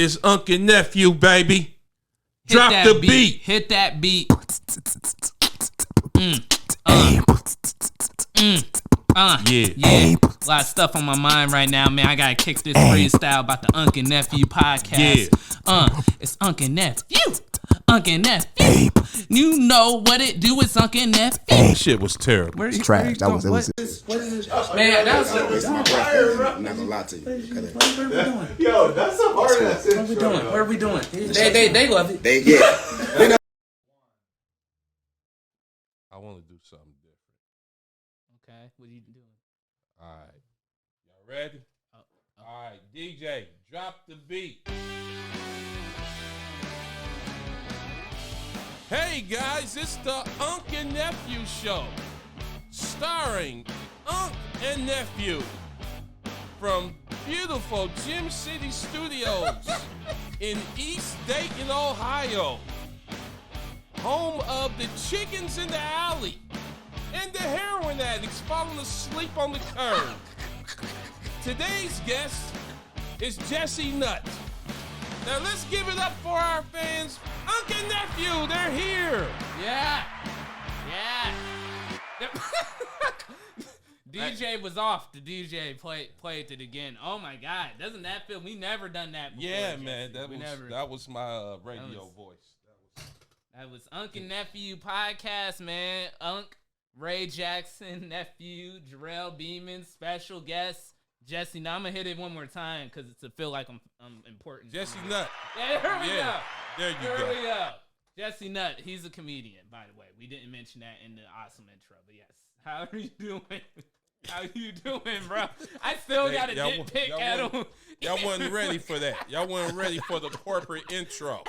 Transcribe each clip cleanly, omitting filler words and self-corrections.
It's Unk Nephew, baby. Drop the beat. Hit that beat. Yeah. A lot of stuff on my mind right now, man. I gotta kick this freestyle about the Unk Nephew podcast. It's Unk Nephew. Unk Nephew. You know what it do with Unk Nephew. That shit was terrible. It's trash. That was Man, that's I'm not gonna lie to you. What are we doing? Yo, that's a hard ass intro. What are we doing? They love it. Yeah. I want to do something different. Okay, what are you doing? All right. Y'all ready? All right, DJ, drop the beat. Hey guys, it's the Unk and Nephew show, starring Unk and Nephew from beautiful Gym City Studios in East Dayton, Ohio, home of the chickens in the alley and the heroin addicts falling asleep on the curb. Today's guest is Jesse Nutt. Now let's give it up for our fans, Unk and Nephew. They're here. Yeah. DJ was off. The DJ played it again. Oh my God, doesn't that feel? We never done that before. Yeah, Jesse. man, that was my radio voice. That was Unk and Nephew podcast, man. Unk, Ray Jackson, Nephew, Jerrel, Beamon, special guest Jesse. Now I'm gonna hit it one more time because it's to feel like I'm important. Jesse Nutt. Yeah, here we go. There you Here go. we go. Jesse Nutt. He's a comedian, by the way. We didn't mention that in the awesome intro, but yes. How are you doing? How you doing, bro? I still got a nitpick at him. Y'all wasn't ready for that. Y'all wasn't ready for the corporate intro.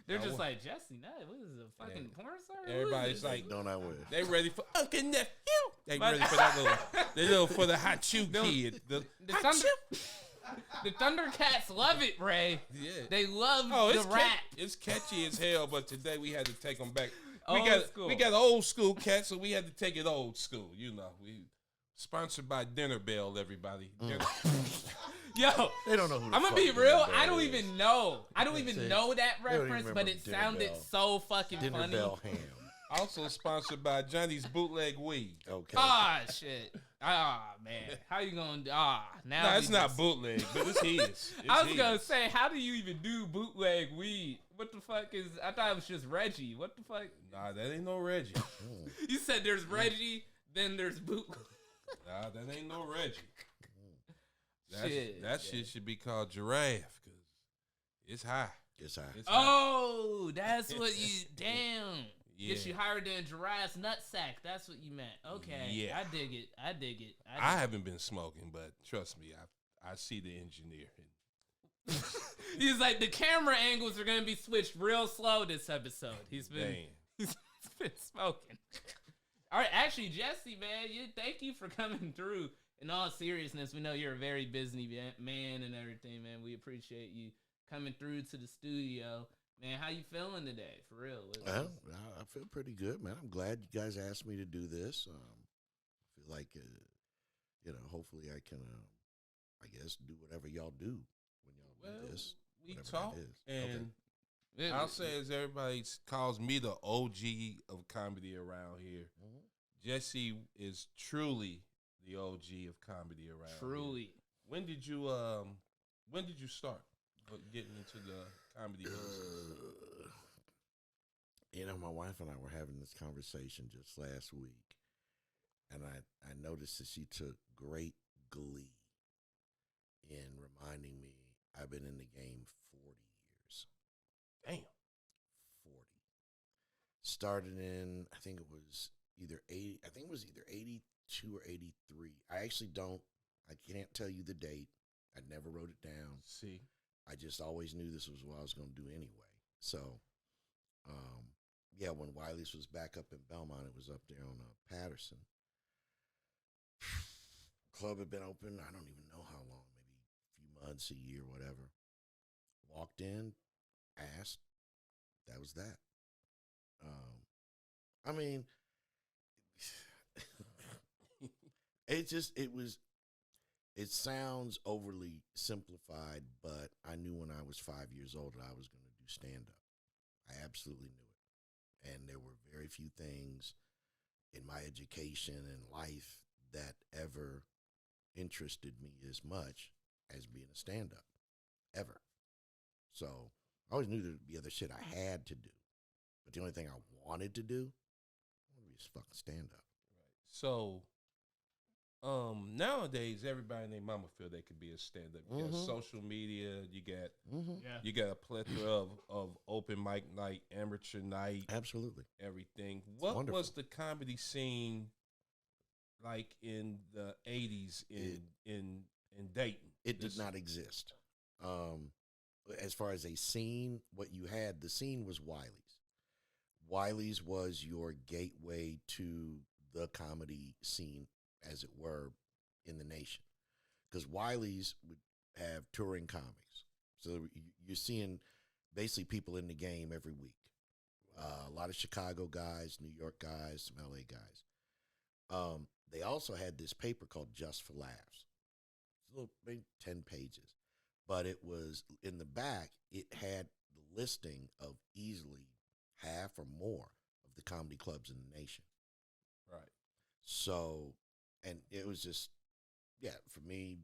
They're just like, Jesse Nutt, what is it, a fucking porn star? Everybody's like, Don't I win? they ready for Unk and Nephew. They ready for that little for the hot chew kid. The Thundercats love it, Ray. Yeah. They love it's the rap. It's catchy as hell, but today we had to take them back. School. We got old school cats, so we had to take it old school. You know, we sponsored by Dinner Bell, everybody. Yo, They don't know who. I'm gonna be real. I don't even know. I don't even know that don't even reference, but remember it Dinner sounded Bell. so fucking Dinner funny. Bell ham. Also sponsored by Johnny's Bootleg Weed. Okay. Ah, shit. Ah, man. How you gonna do? Now No, it's not bootleg, but it's his. I was gonna say, how do you even do bootleg weed? What the fuck is? I thought it was just Reggie. What the fuck? Nah, that ain't no Reggie. You said there's Reggie, then there's boot. Nah, that ain't no Reggie. Shit. That shit should be called Giraffe, because it's high. It's high. It's high. Oh, that's what you. Damn. Yeah. Get you higher than Giraffe's nutsack. That's what you meant. Okay. Yeah. I dig it. I haven't been smoking, but trust me, I see the engineer. He's like, the camera angles are gonna be switched real slow this episode. He's been smoking. All right, actually, Jesse, man, thank you for coming through. In all seriousness, we know you're a very busy man and everything, man. We appreciate you coming through to the studio. Man, how you feeling today? For real? Well, I feel pretty good, man. I'm glad you guys asked me to do this. I feel like, hopefully I can, I guess, do whatever y'all do when y'all do this. We whatever talk, that is. and Yeah. I'll say as everybody calls me the OG of comedy around here, Jesse is truly the OG of comedy around Truly. here. When did you start getting into the comedy business? My wife and I were having this conversation just last week, and I noticed that she took great glee in reminding me I've been in the game 40 years. Damn. 40. Started in, I think it was either 82 or 83. I can't tell you the date. I never wrote it down. See, I just always knew this was what I was going to do anyway. So, when Wiley's was back up in Belmont, it was up there on Patterson. Club had been open, I don't even know how long, maybe a few months, a year, whatever. Walked in, asked, that was that. it sounds overly simplified, but I knew when I was 5 years old that I was going to do stand-up. I absolutely knew it. And there were very few things in my education and life that ever interested me as much as being a stand-up, ever. So I always knew there'd be other shit I had to do. But the only thing I wanted to do was fucking stand-up. So, nowadays everybody and their mama feel they could be a stand-up. You got social media. You got a plethora of open mic night, amateur night, Absolutely. everything. What wonderful. was the comedy scene like in the 80s in Dayton? It did not exist. As far as a scene, what you had, the scene was Wiley's. Wiley's was your gateway to the comedy scene, as it were, in the nation. Because Wiley's would have touring comics. So you're seeing basically people in the game every week. A lot of Chicago guys, New York guys, some LA guys. They also had this paper called Just for Laughs. It's a little, maybe 10 pages. But it was, in the back, it had the listing of easily half or more of the comedy clubs in the nation. Right. So, and it was just, yeah, for me,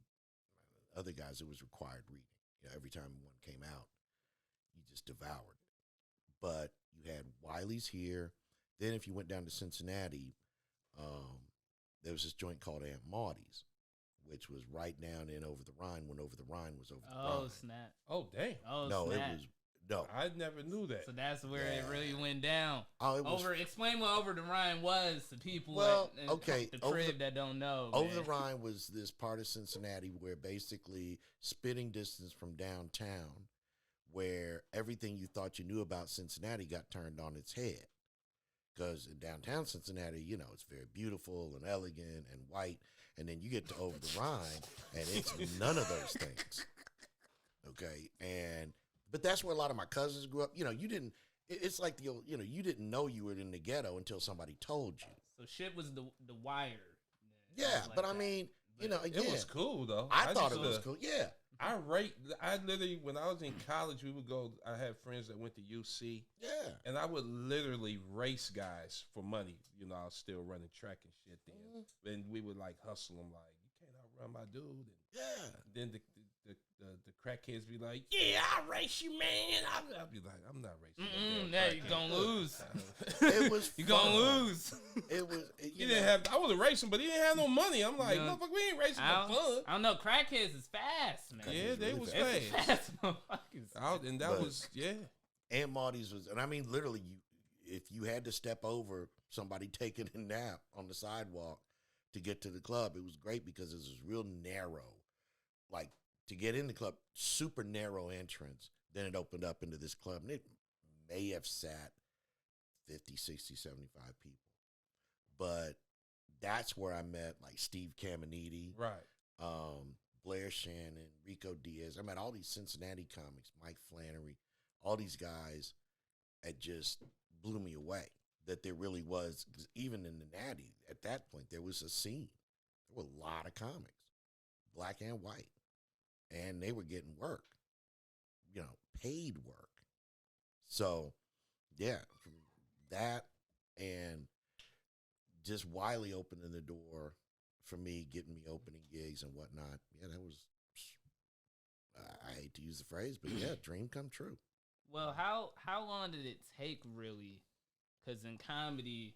other guys, it was required reading. You know, every time one came out, you just devoured it. But you had Wiley's here. Then if you went down to Cincinnati, there was this joint called Aunt Maudie's, which was right down in Over the Rhine when Over the Rhine was over the Rhine. Oh, snap. Oh, damn. Oh, No, snap. it was, no. I never knew that. So that's where it really went down. Oh, it was, Explain what Over the Rhine was to people okay, the crib that don't know. Over man. the Rhine was this part of Cincinnati where basically spitting distance from downtown, where everything you thought you knew about Cincinnati got turned on its head. Because in downtown Cincinnati, you know, it's very beautiful and elegant and white. And then you get to Over the Rhine, and it's none of those things. Okay? But that's where a lot of my cousins grew up. You know, it's like you didn't know you were in the ghetto until somebody told you. So shit was the wire. Yeah, Like but that. I mean, you know, again. It was cool, though. I thought it used was to- cool. Yeah. I literally, when I was in college, we would go, I had friends that went to UC, Yeah. and I would literally race guys for money. You know, I was still running track and shit then. And we would, like, hustle them, like, you can't outrun my dude. And Yeah. then the crackheads be like, yeah, I'll race you, man. I'll be like, I'm not racing. Yeah, you gonna lose. It was You fun. gonna lose. It was, He didn't have, I wasn't racing, but he didn't have no money. I'm like, Yeah. motherfucker, we ain't racing I for fun. don't know. Crackheads is fast, man. Yeah, they really was fast. fast. Fast motherfuckers. And that But- was, yeah. Aunt Maudie's was, and I mean, literally, if you had to step over somebody taking a nap on the sidewalk to get to the club, it was great because it was real narrow. Like, to get in the club, super narrow entrance. Then it opened up into this club, and it may have sat 50, 60, 75 people. But that's where I met, like, Steve Caminiti, Right. Blair Shannon, Rico Diaz. I met all these Cincinnati comics, Mike Flannery, all these guys. It just blew me away that there really was, because even in the Natty, at that point, there was a scene. There were a lot of comics, black and white, and they were getting work, you know, paid work. So, yeah, from that and just Wiley opening the door for me, getting me opening gigs and whatnot. Yeah, that was, I hate to use the phrase, but yeah, dream come true. Well, how long did it take really? Because in comedy,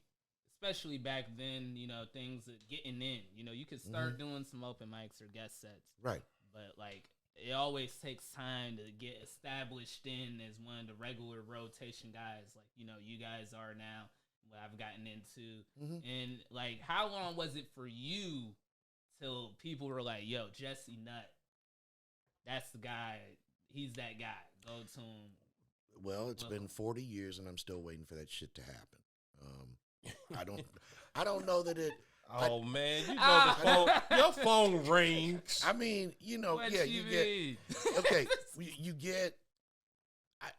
especially back then, you know, things are getting in. You know, you could start doing some open mics or guest sets, Right. but like it always takes time to get established in as one of the regular rotation guys, like you know you guys are now. What I've gotten into, and like, how long was it for you till people were like, "Yo, Jesse Nutt, that's the guy. He's that guy. Go to him." Well, it's been 40 years, and I'm still waiting for that shit to happen. I don't know that it. Oh, man, you know the phone, your phone rings. I mean, you know, What yeah, you you get mean? okay. You get.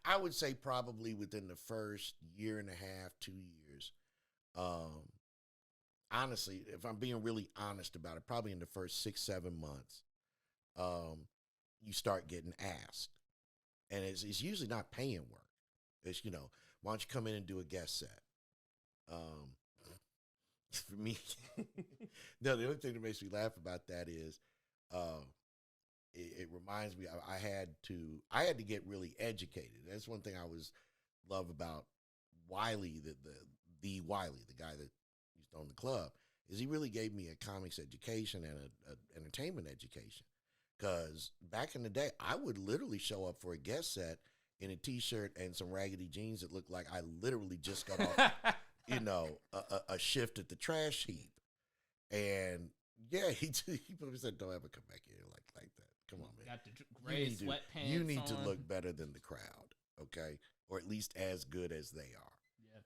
I would say probably within the first year and a half, 2 years. Honestly, if I'm being really honest about it, probably in the first 6-7 months, you start getting asked. And it's usually not paying work. It's, why don't you come in and do a guest set? For me, no, the only thing that makes me laugh about that is it reminds me I had to get really educated. That's one thing I love about Wiley, the Wiley, the guy that used to own the club, is he really gave me a comics education and an entertainment education. Because back in the day, I would literally show up for a guest set in a T-shirt and some raggedy jeans that looked like I literally just got off, a shift at the trash heap. And yeah, he probably said, "Don't ever come back here like that. Come on, man. Got the gray sweatpants. You need to on. look better than the crowd, okay, or at least as good as they are." Yeah.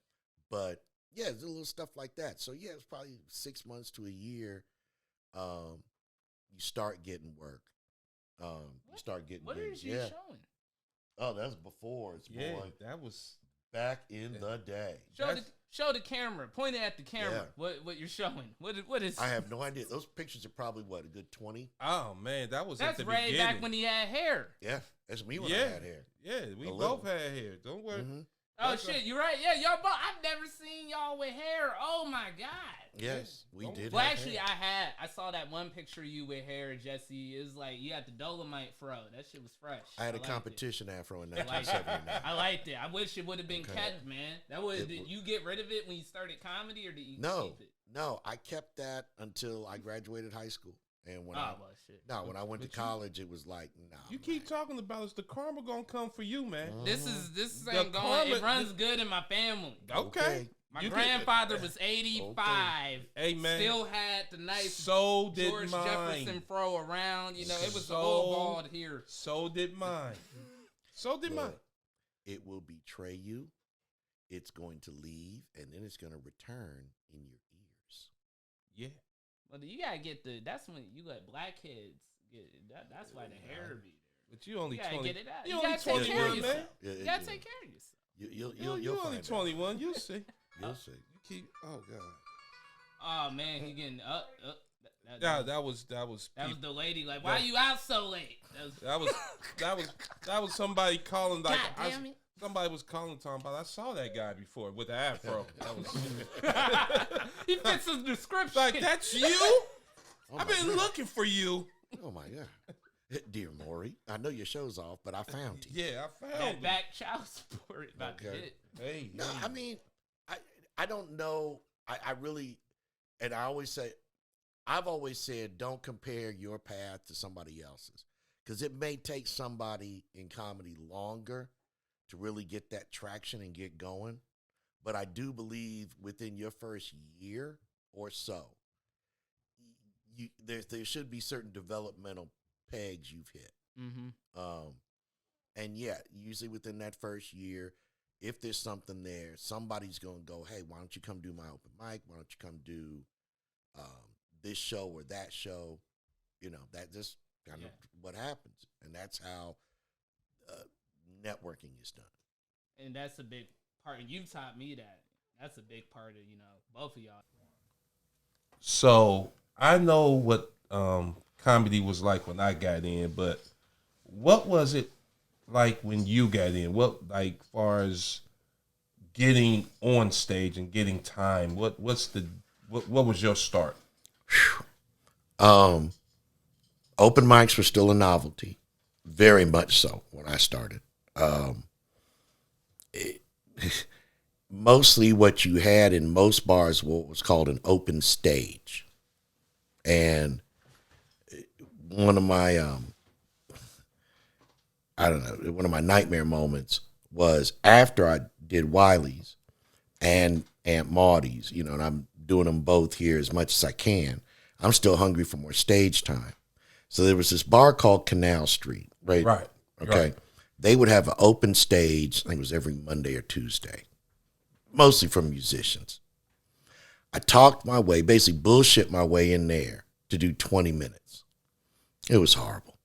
But yeah, there's a little stuff like that. So yeah, it's probably 6 months to a year. You start getting work. You start getting What gigs. is you showing? Oh, that's before. Yeah, boy. that was Back in the day. Show the camera. Point it at the camera. Yeah. What you're showing? What is? I have no idea. Those pictures are probably a good 20. Oh man, that's at the Ray beginning. back when he had hair. Yeah, that's me when I had hair. Yeah, we A both little. had hair. Don't worry. Mm-hmm. Oh shit, you're right. Yeah, y'all both. I've never seen y'all with hair. Oh my god. Yes, we did. Well, have actually, hair. I saw that one picture of you with hair, Jesse. It was like you had the Dolomite fro. That shit was fresh. I had a liked competition afro in it. 1979. I liked it. I wish it would have been Okay. kept, man. Did you get rid of it when you started comedy, or did you keep it? No, I kept that until I graduated high school. And when shit. when I went to college, it was like, nah. You keep talking about it. The karma gonna come for you, man. This Mm-hmm. ain't going. karma- It runs good in my family. Okay. My You grandfather was 85. Hey, man. Still had the nice So did George mine. Jefferson fro around. It was So- a little bald here. So did mine. So did mine. Look, it will betray you. It's going to leave, and then it's going to return in your ears. Yeah. Well, you gotta get that's when you let blackheads get that's why the hair be there. But you only You gotta 20. get it out. You You only gotta take care of 21, man. yourself. You gotta take care of yourself. You'll You only find 21. You'll see. out. You'll see. You keep. Oh god. Oh man, he getting up. Yeah, that was. That was the lady. Like, why you out so late? That was somebody calling like. God damn it. Somebody was calling talking about. I saw that guy before with the afro. That was He fits the description. like that's you. Oh I've my been God. looking for you. Oh my God, dear Maury, I know your show's off, but I found you. Yeah, I found That him. back child support about to Okay. hit. Hey, No, hey. I mean, I don't know. I really, and I've always said, don't compare your path to somebody else's, because it may take somebody in comedy longer to really get that traction and get going. But I do believe within your first year or so, there should be certain developmental pegs you've hit. Mm-hmm. And yeah, usually within that first year, if there's something there, somebody's going to go, hey, why don't you come do my open mic? Why don't you come do this show or that show? That just kind of what happens. And that's how networking is done. And that's a big part. And you taught me that. That's a big part of, both of y'all. So I know what comedy was like when I got in, but what was it like when you got in? What, like, far as getting on stage and getting time? What was your start? Open mics were still a novelty, very much so when I started. Mostly what you had in most bars was called an open stage. And one of my, one of my nightmare moments was after I did Wiley's and Aunt Maudie's, and I'm doing them both here as much as I can. I'm still hungry for more stage time. So there was this bar called Canal Street, right? Right. Okay. Right. They would have an open stage, I think it was every Monday or Tuesday, mostly from musicians. I talked my way, basically bullshit my way in there to do 20 minutes. It was horrible.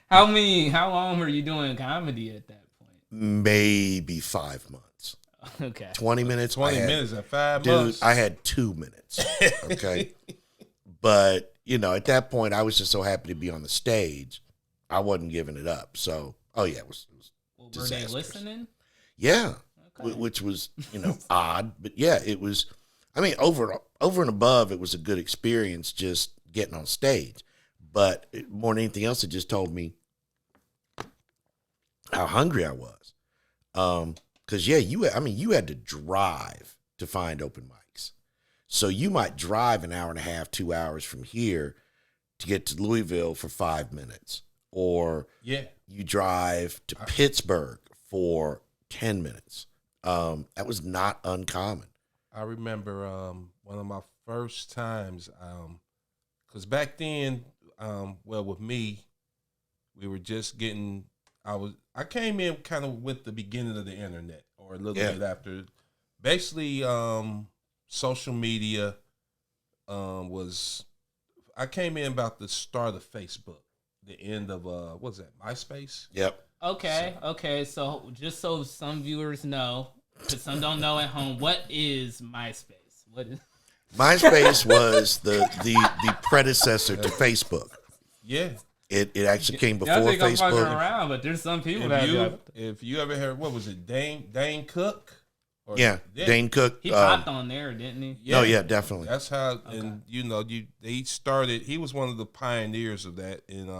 How long were you doing comedy at that point? Maybe 5 months. Okay. 20 minutes. 20 minutes at 5 Dude, months. I had 2 minutes. Okay. But at that point, I was just so happy to be on the stage. I wasn't giving it up. So, it was Well, were they listening? Yeah, Okay. which was, odd. But, yeah, it was, over and above, it was a good experience just getting on stage. But more than anything else, it just told me how hungry I was. Because, you had to drive to find open mics. So you might drive an hour and a half, 2 hours from here to get to Louisville for 5 minutes. Or you drive to Pittsburgh for 10 minutes. That was not uncommon. I remember one of my first times, because back then, with me, we were just getting, I came in kind of with the beginning of the internet, or a little bit after. Basically, social media I came in about the start of Facebook. The end of what was that, MySpace? Yep. Okay. So just so some viewers know, because some don't know at home, what is MySpace? What is MySpace was the predecessor to Facebook. Yeah. It actually came before y'all think I'm fucking Facebook. around, but there's some people If you ever heard, what was it, Dane Cook? Or, Dane Cook. He popped on there, didn't he? Yeah. Oh yeah, definitely. That's how, and they started. He was one of the pioneers of that. And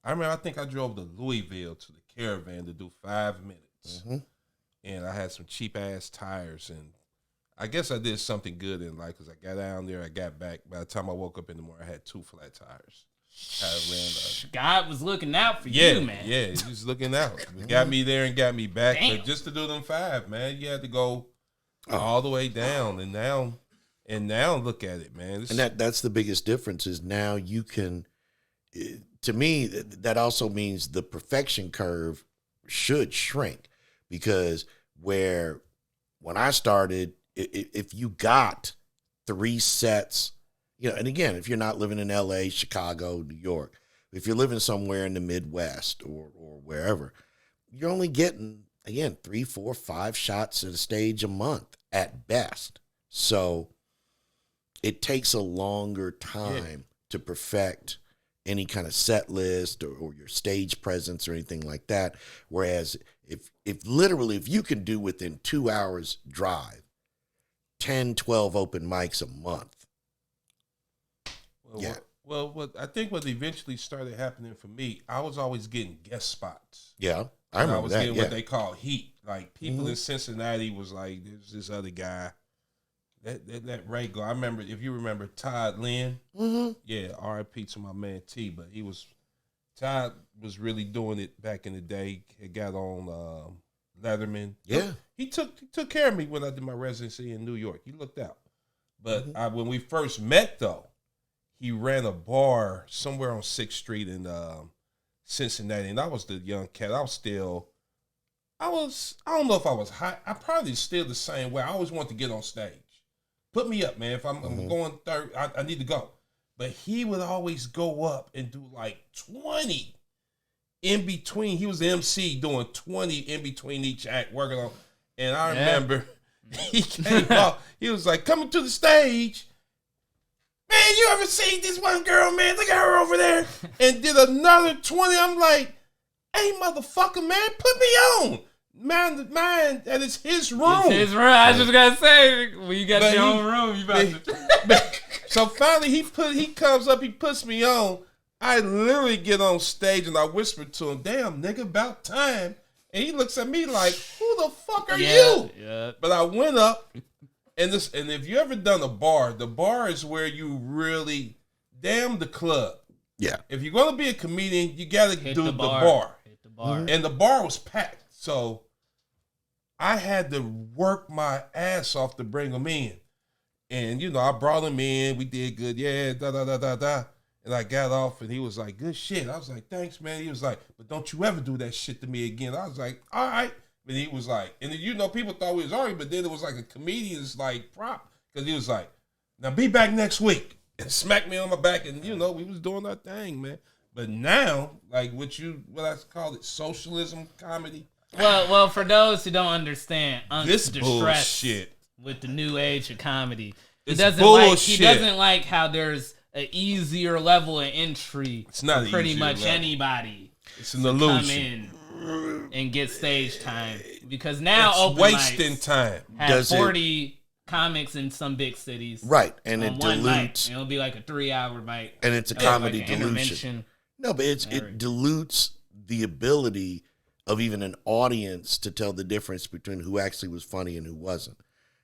I think I drove to Louisville to the Caravan to do 5 minutes, and I had some cheap ass tires, and I guess I did something good in life because I got down there, I got back. By the time I woke up in the morning, I had 2 flat tires. God was looking out for you, man. Yeah, he was looking out. He got me there and got me back. Damn. But just to do them 5, man, you had to go all the way down. And now look at it, man. And that's the biggest difference is now you can, to me, that also means the perfection curve should shrink, because when I started, if you got 3 sets, and again, if you're not living in LA, Chicago, New York, if you're living somewhere in the Midwest or wherever, you're only getting, again, 3, 4, 5 shots at a stage a month at best. So it takes a longer time to perfect any kind of set list or your stage presence or anything like that. Whereas if you can do within 2 hours drive, 10, 12 open mics a month. Well, I think what eventually started happening for me, I was always getting guest spots. Yeah, I remember that. Getting what they call heat. Like people in Cincinnati was like, "There's this other guy, that regular." I remember, if you remember Todd Lynn. Yeah, R.I.P. to my man T. But Todd was really doing it back in the day. He got on Letterman. Yeah, he took care of me when I did my residency in New York. He looked out. But when we first met, though, he ran a bar somewhere on 6th Street in Cincinnati, and I was the young cat. I don't know if I was high. I probably still the same way. I always want to get on stage. Put me up, man. If I'm going third, I need to go. But he would always go up and do like 20 in between. He was the MC doing 20 in between each act, working on. And I remember he came up. He was like, coming to the stage. Man, you ever seen this one girl, man? Look at her over there. And did another 20. I'm like, hey, motherfucker, man, put me on. Man, that is his room. It's his room. I was just gonna say, when you got your own room, you about to. So finally, he comes up, he puts me on. I literally get on stage and I whisper to him, damn, nigga, about time. And he looks at me like, who the fuck are you? Yeah. But I went up. And if you ever done a bar, the bar is where you really damn the club. Yeah. If you're gonna be a comedian, you gotta do the bar. Hit the bar. And the bar was packed. So I had to work my ass off to bring them in. And I brought him in, we did good, da. And I got off and he was like, good shit. I was like, thanks, man. He was like, but don't you ever do that shit to me again. I was like, all right. But he was like, and people thought we was already, but then it was like a comedian's like prop. Because he was like, now be back next week. And smacked me on my back. And, we was doing our thing, man. But now, like what I call it, socialism comedy. Well, for those who don't understand, this bullshit with the new age of comedy. He it's doesn't bullshit. like how there's an easier level of entry. It's not for pretty easier much level. anybody. It's an Come illusion. in and get stage time because now It's open wasting mics time. have Does it- 40 comics in some big cities. Right, and on it one dilutes, mic. It'll be like a 3-hour mic. and it's a Like comedy an dilution. intervention. No, but it Everything. dilutes the ability of even an audience to tell the difference between who actually was funny and who wasn't,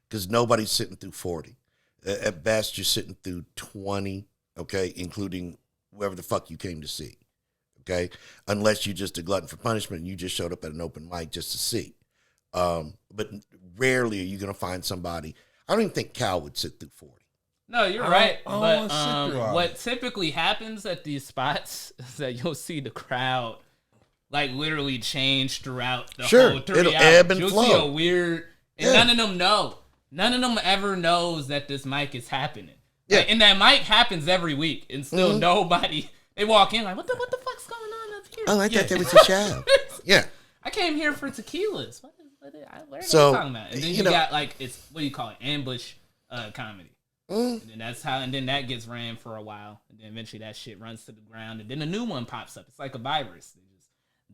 because nobody's sitting through 40. At best, you're sitting through 20, okay, including whoever the fuck you came to see, okay, unless you're just a glutton for punishment and you just showed up at an open mic just to see. But rarely are you going to find somebody. I don't even think Cal would sit through 40. No, you're I right. don't But wanna sit through all what that. typically happens at these spots is that you'll see the crowd like literally change throughout the Sure, whole 3 it'll hours. ebb and You'll flow. see a weird, and Yeah. none of them know. None of them ever knows that this mic is happening. Yeah. Like, and that mic happens every week, and still nobody. They walk in like, what the fuck's going on up here? Oh, I thought that was a show. Yeah. I came here for tequilas. What are So, they talking about? And then you you know- got like, it's what do you call it? Ambush comedy. Mm. And then that's how, and then that gets ran for a while, and then eventually that shit runs to the ground, and then a new one pops up. It's like a virus.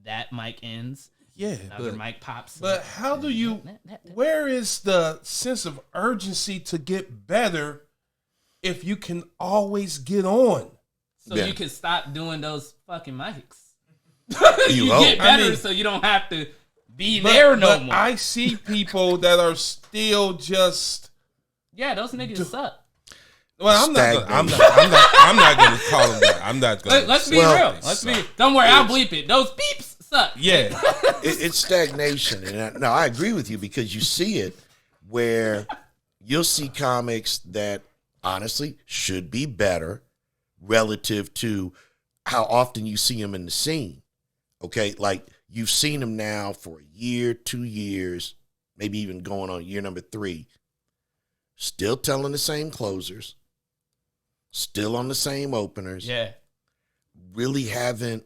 That mic ends, Yeah, another mic pops. but up. how do you? Where is the sense of urgency to get better if you can always get on? So Yeah. you can stop doing those fucking mics. You you hope. get better, I mean- so you don't have to be there no more. I see people that are still just. Yeah, those niggas suck. Well, I'm not gonna call them that. I'm not gonna. Let's be Well, real. Let's be. Don't worry, I'll bleep it. Those beeps suck. Yeah. It's stagnation. And I agree with you, because you see it where you'll see comics that honestly should be better relative to how often you see them in the scene. Okay, like you've seen them now for a year, 2 years, maybe even going on year number 3, still telling the same closers, still on the same openers. Yeah. Really haven't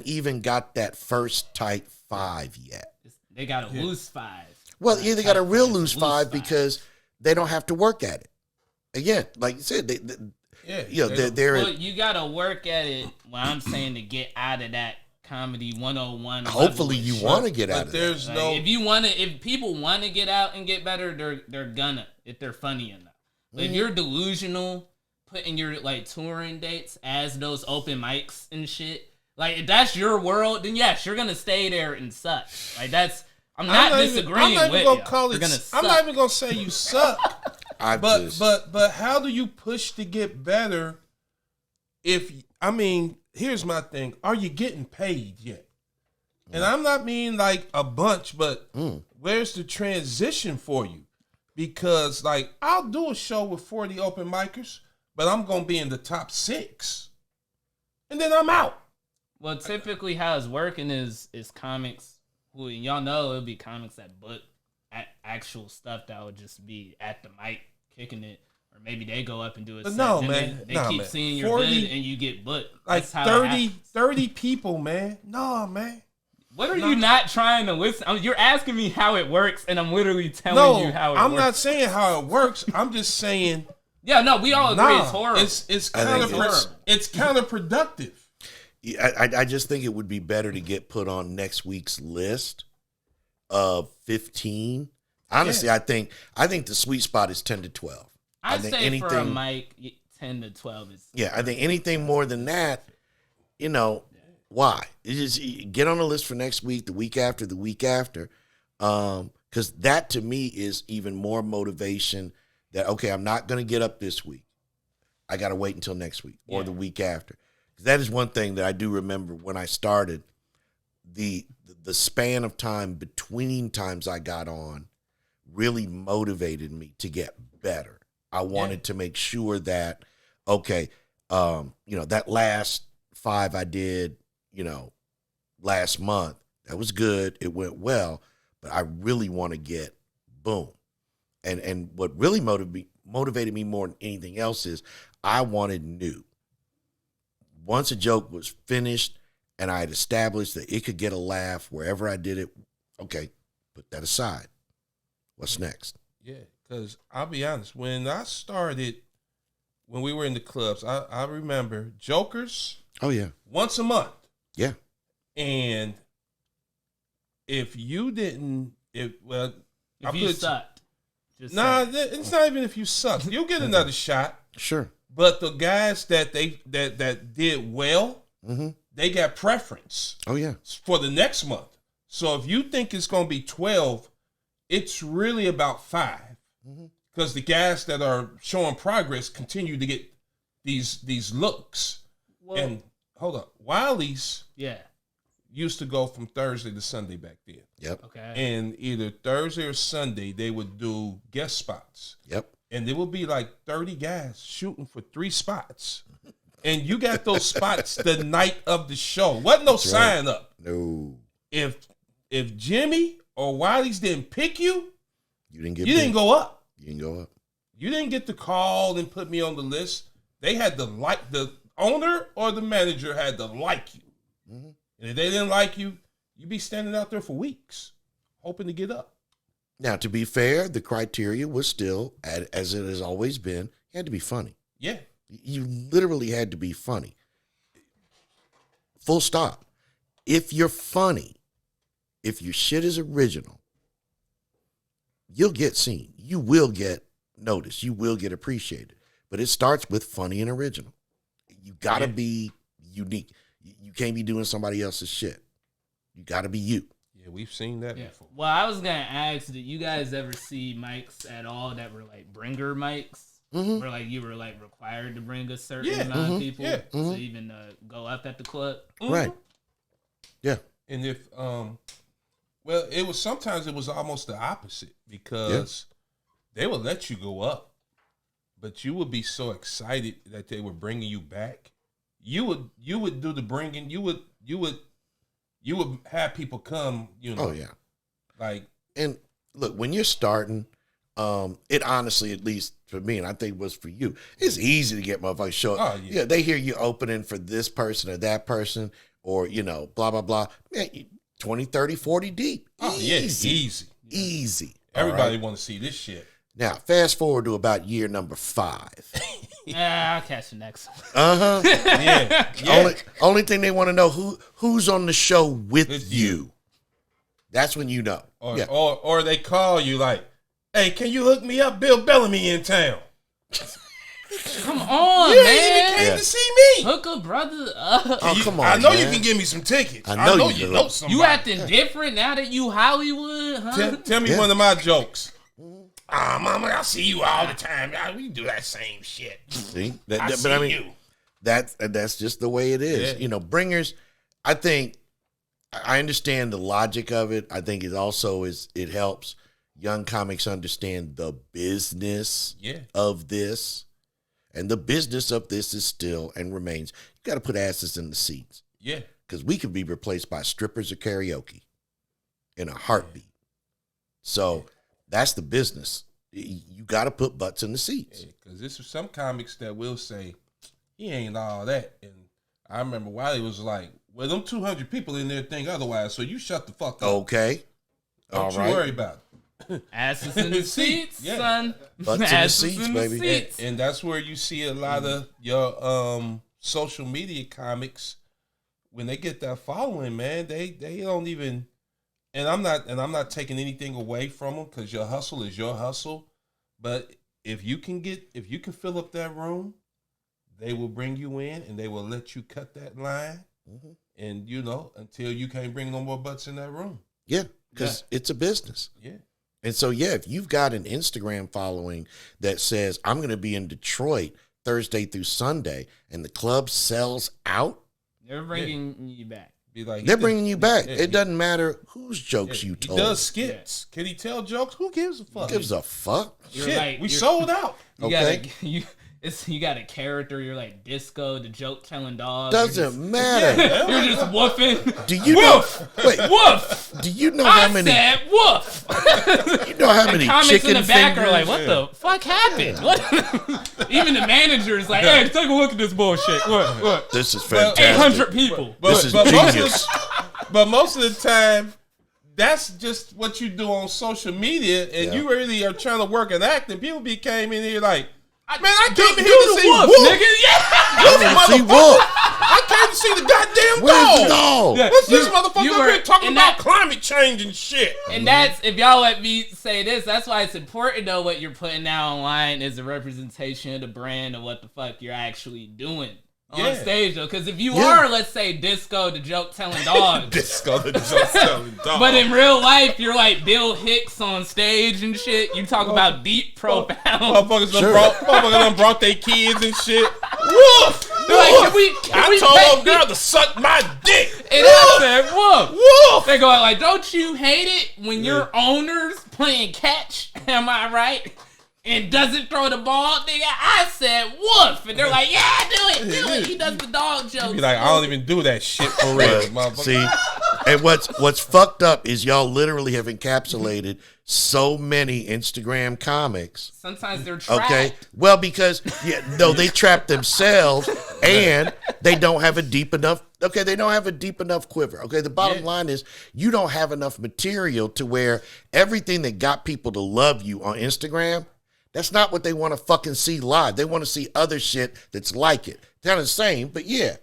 even got that first tight 5 yet. They got a loose 5. Well, yeah, they got a real Tight loose 5 because they don't have to work at it. Again, like you said, they're Well, you gotta work at it. When I'm saying to get out of that comedy 101. hopefully you level. want to get out But of that. there's Like, no. if people want to get out and get better, they're gonna if they're funny enough. But if you're delusional, putting your like touring dates as those open mics and shit, like if that's your world, then yes, you're gonna stay there and suck. Like that's I'm not disagreeing I'm not with even gonna y'all. call You're it. gonna I'm suck. not even gonna say you suck. But But how do you push to get better? Here's my thing: are you getting paid yet? And I'm not mean like a bunch, but where's the transition for you? Because like I'll do a show with 40 open micers, but I'm gonna be in the top 6, and then I'm out. Well, typically how it's working is comics who y'all know it'll be comics that book actual stuff that would just be at the mic kicking it, or maybe they go up and do it. But no, man. They Nah, keep man. seeing you're 40 good and you get booked. Like That's how 30, it happens. 30 people, man. No, man. What are you not trying to listen? You're asking me how it works, and I'm literally telling you how it I'm works. not saying how it works. I'm just saying. Yeah, no, we all agree it's horrible. It's I think it's counterproductive. I just think it would be better to get put on next week's list of 15. Honestly, I think the sweet spot is 10 to 12. I'd think say for a mic, 10 to 12 is. Yeah, I think anything more than that, why? It's just get on the list for next week, the week after, because that to me is even more motivation that, okay, I'm not going to get up this week. I got to wait until next week or the week after. Because that is one thing that I do remember when I started, the span of time between times I got on really motivated me to get better. I wanted to make sure that, okay, that last 5 I did, last month, that was good. It went well, but I really want to get boom. And what really motivated me more than anything else is I wanted new. Once a joke was finished and I had established that it could get a laugh wherever I did it, okay, put that aside. What's next? Yeah, because I'll be honest, when I started when we were in the clubs, I remember Jokers. Oh yeah. Once a month. Yeah. And if you didn't, if you sucked. It's not even if you suck. You'll get another shot. Sure. But the guys that did well, they got preference. Oh yeah. For the next month. So if you think it's going to be 12, it's really about 5. Because the guys that are showing progress continue to get these looks. Well, and hold up, Wiley's used to go from Thursday to Sunday back then. Yep. Okay. And either Thursday or Sunday they would do guest spots. Yep. And there would be like 30 guys shooting for 3 spots. And you got those spots the night of the show. Wasn't no sign up. No. If Jimmy or Wiley's didn't pick you, you didn't go up. You didn't go up. You didn't get the call and put me on the list. They had to like, the owner or the manager had to like you. And if they didn't like you, you'd be standing out there for weeks, hoping to get up. Now, to be fair, the criteria was still, as it has always been, you had to be funny. Yeah. You literally had to be funny. Full stop. If you're funny, if your shit is original, you'll get seen. You will get noticed. You will get appreciated. But it starts with funny and original. You got to be unique. You can't be doing somebody else's shit. You got to be you. Yeah, we've seen that before. Well, I was going to ask, did you guys ever see mics at all that were like bringer mics? Where like you were like required to bring a certain amount of people to even go up at the club? Right. Yeah. And if, well, sometimes it was almost the opposite because they would let you go up, but you would be so excited that they were bringing you back. You would do the bringing. You would have people come. You know. Oh yeah. Like, and look, when you're starting, it honestly, at least for me, and I think it was for you, it's easy to get motherfuckers show up. Oh, yeah. They hear you opening for this person or that person, or blah blah blah. Man, 20, 30, 40 deep. Oh Easy. yeah, Easy. Everybody want to see this shit. Now, fast forward to about year number 5. I'll catch the next one. Yeah. Only thing they want to know who's on the show with you. That's when you know. Or they call you like, hey, can you hook me up? Bill Bellamy in town. Come on, you man. You even came to see me. Hook a brother up. Oh, come on, I know man. you can give me some tickets. I know you know somebody. You acting different now that you Hollywood, huh? Tell me one of my jokes. Mama, I see you all the time. We do that same shit. See? That's just the way it is. Yeah. Bringers, I think, I understand the logic of it. I think it also it helps young comics understand the business of this. And the business of this is still and remains, you got to put asses in the seats. Yeah. Because we could be replaced by strippers or karaoke in a heartbeat. So that's the business. You got to put butts in the seats. Because there's some comics that will say, he ain't all that. And I remember Wiley was like, well, them 200 people in there think otherwise, so you shut the fuck up. Okay. Don't you worry about it. Asses in the seats, son. Butts in the seats, baby. And that's where you see a lot of your social media comics when they get that following, man. They don't even. And I'm not taking anything away from them because your hustle is your hustle. But if you can fill up that room, they will bring you in and they will let you cut that line. And until you can't bring no more butts in that room. Yeah, because it's a business. Yeah. And so, if you've got an Instagram following that says, I'm going to be in Detroit Thursday through Sunday, and the club sells out. They're bringing you back. They're bringing you back. It doesn't matter whose jokes you told. He does skits. Can he tell jokes? Who gives a fuck? Who gives a fuck? Shit, we sold out. You got a character. You're like Disco, the joke telling dog. Doesn't matter. You're just woofing. Do you woof? Know? Wait, woof. Do you know how many? I said woof. You know how many comments chicken in the back fingers? are like, what the fuck happened? What? Even the manager is like, hey, take a look at this bullshit. What? This is fantastic. 800 people. This is genius. But most of the time, that's just what you do on social media, and you really are trying to work an act, and people came in here like, I came here to see Wolf. Nigga. Yeah. I see Wolf. I came to see the goddamn Where's the dog. dog? Yeah. What's this motherfucker up here talking about that, climate change and shit? And that's, if y'all let me say this, that's why it's important though what you're putting out online is a representation of the brand of what the fuck you're actually doing on stage though. Because if you are, let's say, Disco the joke telling dog, Disco the joke telling dog, but in real life you're like Bill Hicks on stage and shit. You talk about deep, profound. Motherfuckers done brought their kids and shit. Woof! They're like, can we I told old girl to suck my dick. And I said, woof. Woof! They go like, don't you hate it when your owner's playing catch? Am I right? And doesn't throw the ball, nigga. I said, woof. And they're like, yeah, do it. He does the dog joke. Be like, I don't even do that shit for real, motherfucker. See, and what's fucked up is y'all literally have encapsulated so many Instagram comics. Sometimes they're trapped. Okay, well, because they trap themselves and they don't have a deep enough. Okay, they don't have a deep enough quiver. Okay, the bottom line is you don't have enough material to where everything that got people to love you on Instagram. That's not what they want to fucking see live. They want to see other shit that's like it. Kind of the same, but yeah.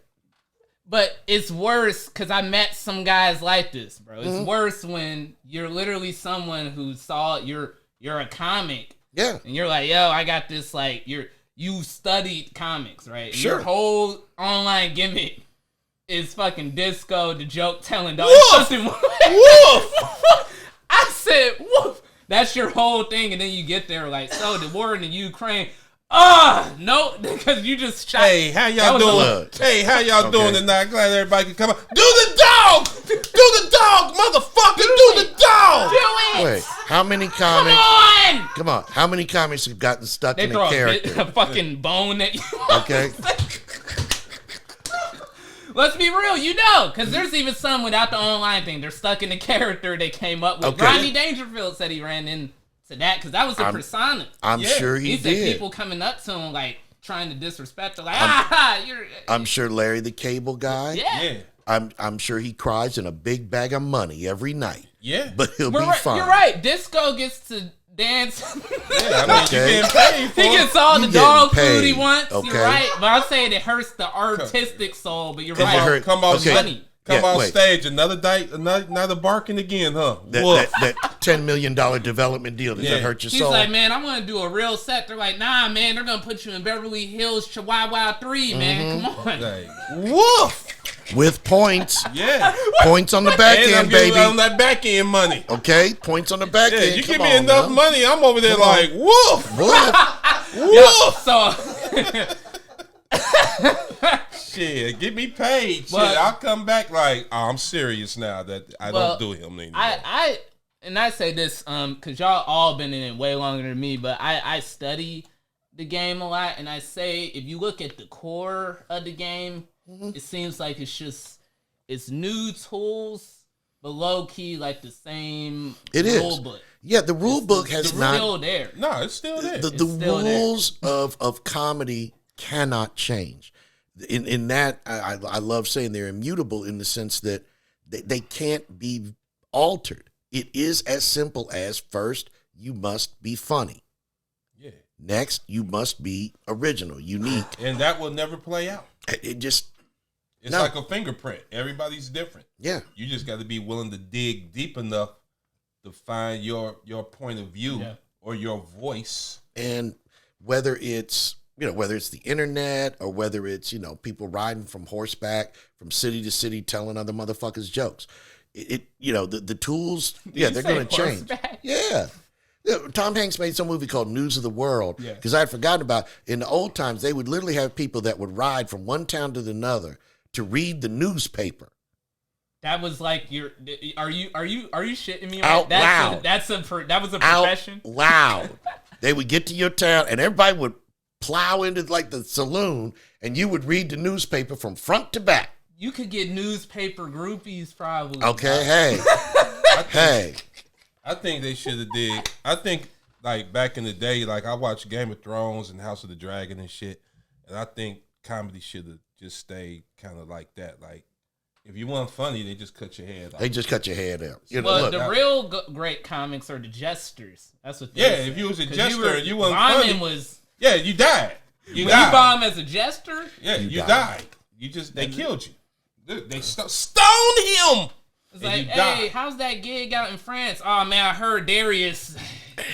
But it's worse because I met some guys like this, bro. It's worse when you're literally someone who saw you're a comic. Yeah. And you're like, yo, I got this, like, you studied comics, right? And Sure. your whole online gimmick is fucking Disco, the joke telling dog. Woof! Woof! I said, woof. That's your whole thing, and then you get there like, so the war in the Ukraine. No, because you just shot. Hey, how y'all doing? Hey, how y'all doing tonight? Glad everybody can come out. Do the dog! Do the dog, motherfucker! Do the dog! Do it! Wait, how many comics? Come on, how many comics have gotten stuck They in throw a character? a fucking bone at you. Okay. Let's be real, because there's even some without the online thing. They're stuck in the character they came up with. Okay. Rodney Dangerfield said he ran into that because that was a persona. I'm sure he said did. People coming up to him like trying to disrespect her, like you're. I'm sure Larry the Cable Guy. Yeah. I'm sure he cries in a big bag of money every night. Yeah. But he'll be fine. You're right. Disco gets to dance. Yeah, I mean, you getting paid for He gets all the You dog getting food he paid, wants. okay? You're right. But I'm saying it hurts the artistic soul. But you're Come right. on, Come on, Okay. Funny. Come on wait. stage. Another barking again, huh? That $10 million development deal does that hurt your He's soul? like, man, I want to do a real set. They're like, nah, man, they're gonna put you in Beverly Hills Chihuahua 3, man. Come on. Like, woof! With points. Yeah. Points on the back And I'm end, giving baby. on that back end money. Okay, points on the back Yeah, end. you Come give me on, enough now. money, I'm over there Come on. like, woof! Woof. So Shit, get me paid. Shit, But- I'll come back like, oh, I'm serious now that I don't do him anymore. I say this because y'all all been in it way longer than me, but I study the game a lot, and I say if you look at the core of the game, it seems like it's new tools, but low key like the same rule book. Yeah, the rule book has not. Still there. No, it's still there. The still rules of comedy cannot change. In that, I love saying they're immutable in the sense that they can't be altered. It is as simple as first, you must be funny. Yeah. Next, you must be original, unique. And that will never play out. It's like a fingerprint. Everybody's different. Yeah. You just got to be willing to dig deep enough to find your point of view or your voice. And whether it's the internet or whether it's, people riding from horseback from city to city telling other motherfuckers jokes. The tools, they're going to change. Yeah. Tom Hanks made some movie called News of the World because I had forgotten about in the old times they would literally have people that would ride from one town to another to read the newspaper. That was like are you shitting me? Out loud. That was a profession. Out loud. They would get to your town and everybody would plow into like the saloon and you would read the newspaper from front to back. You could get newspaper groupies probably. Okay, hey. I think they should have did. I think like back in the day, like I watched Game of Thrones and House of the Dragon and shit, and I think comedy should have just stayed kind of like that. Like if you weren't funny, they just cut your head off. They just cut your head out. The real great comics are the jesters. That's what. If you was a jester and you wasn't Beamon funny, was Yeah, you died. When you bomb as a jester? Yeah, you died. They killed you. They stoned him. It's like, hey, how's that gig out in France? Oh man, I heard Darius,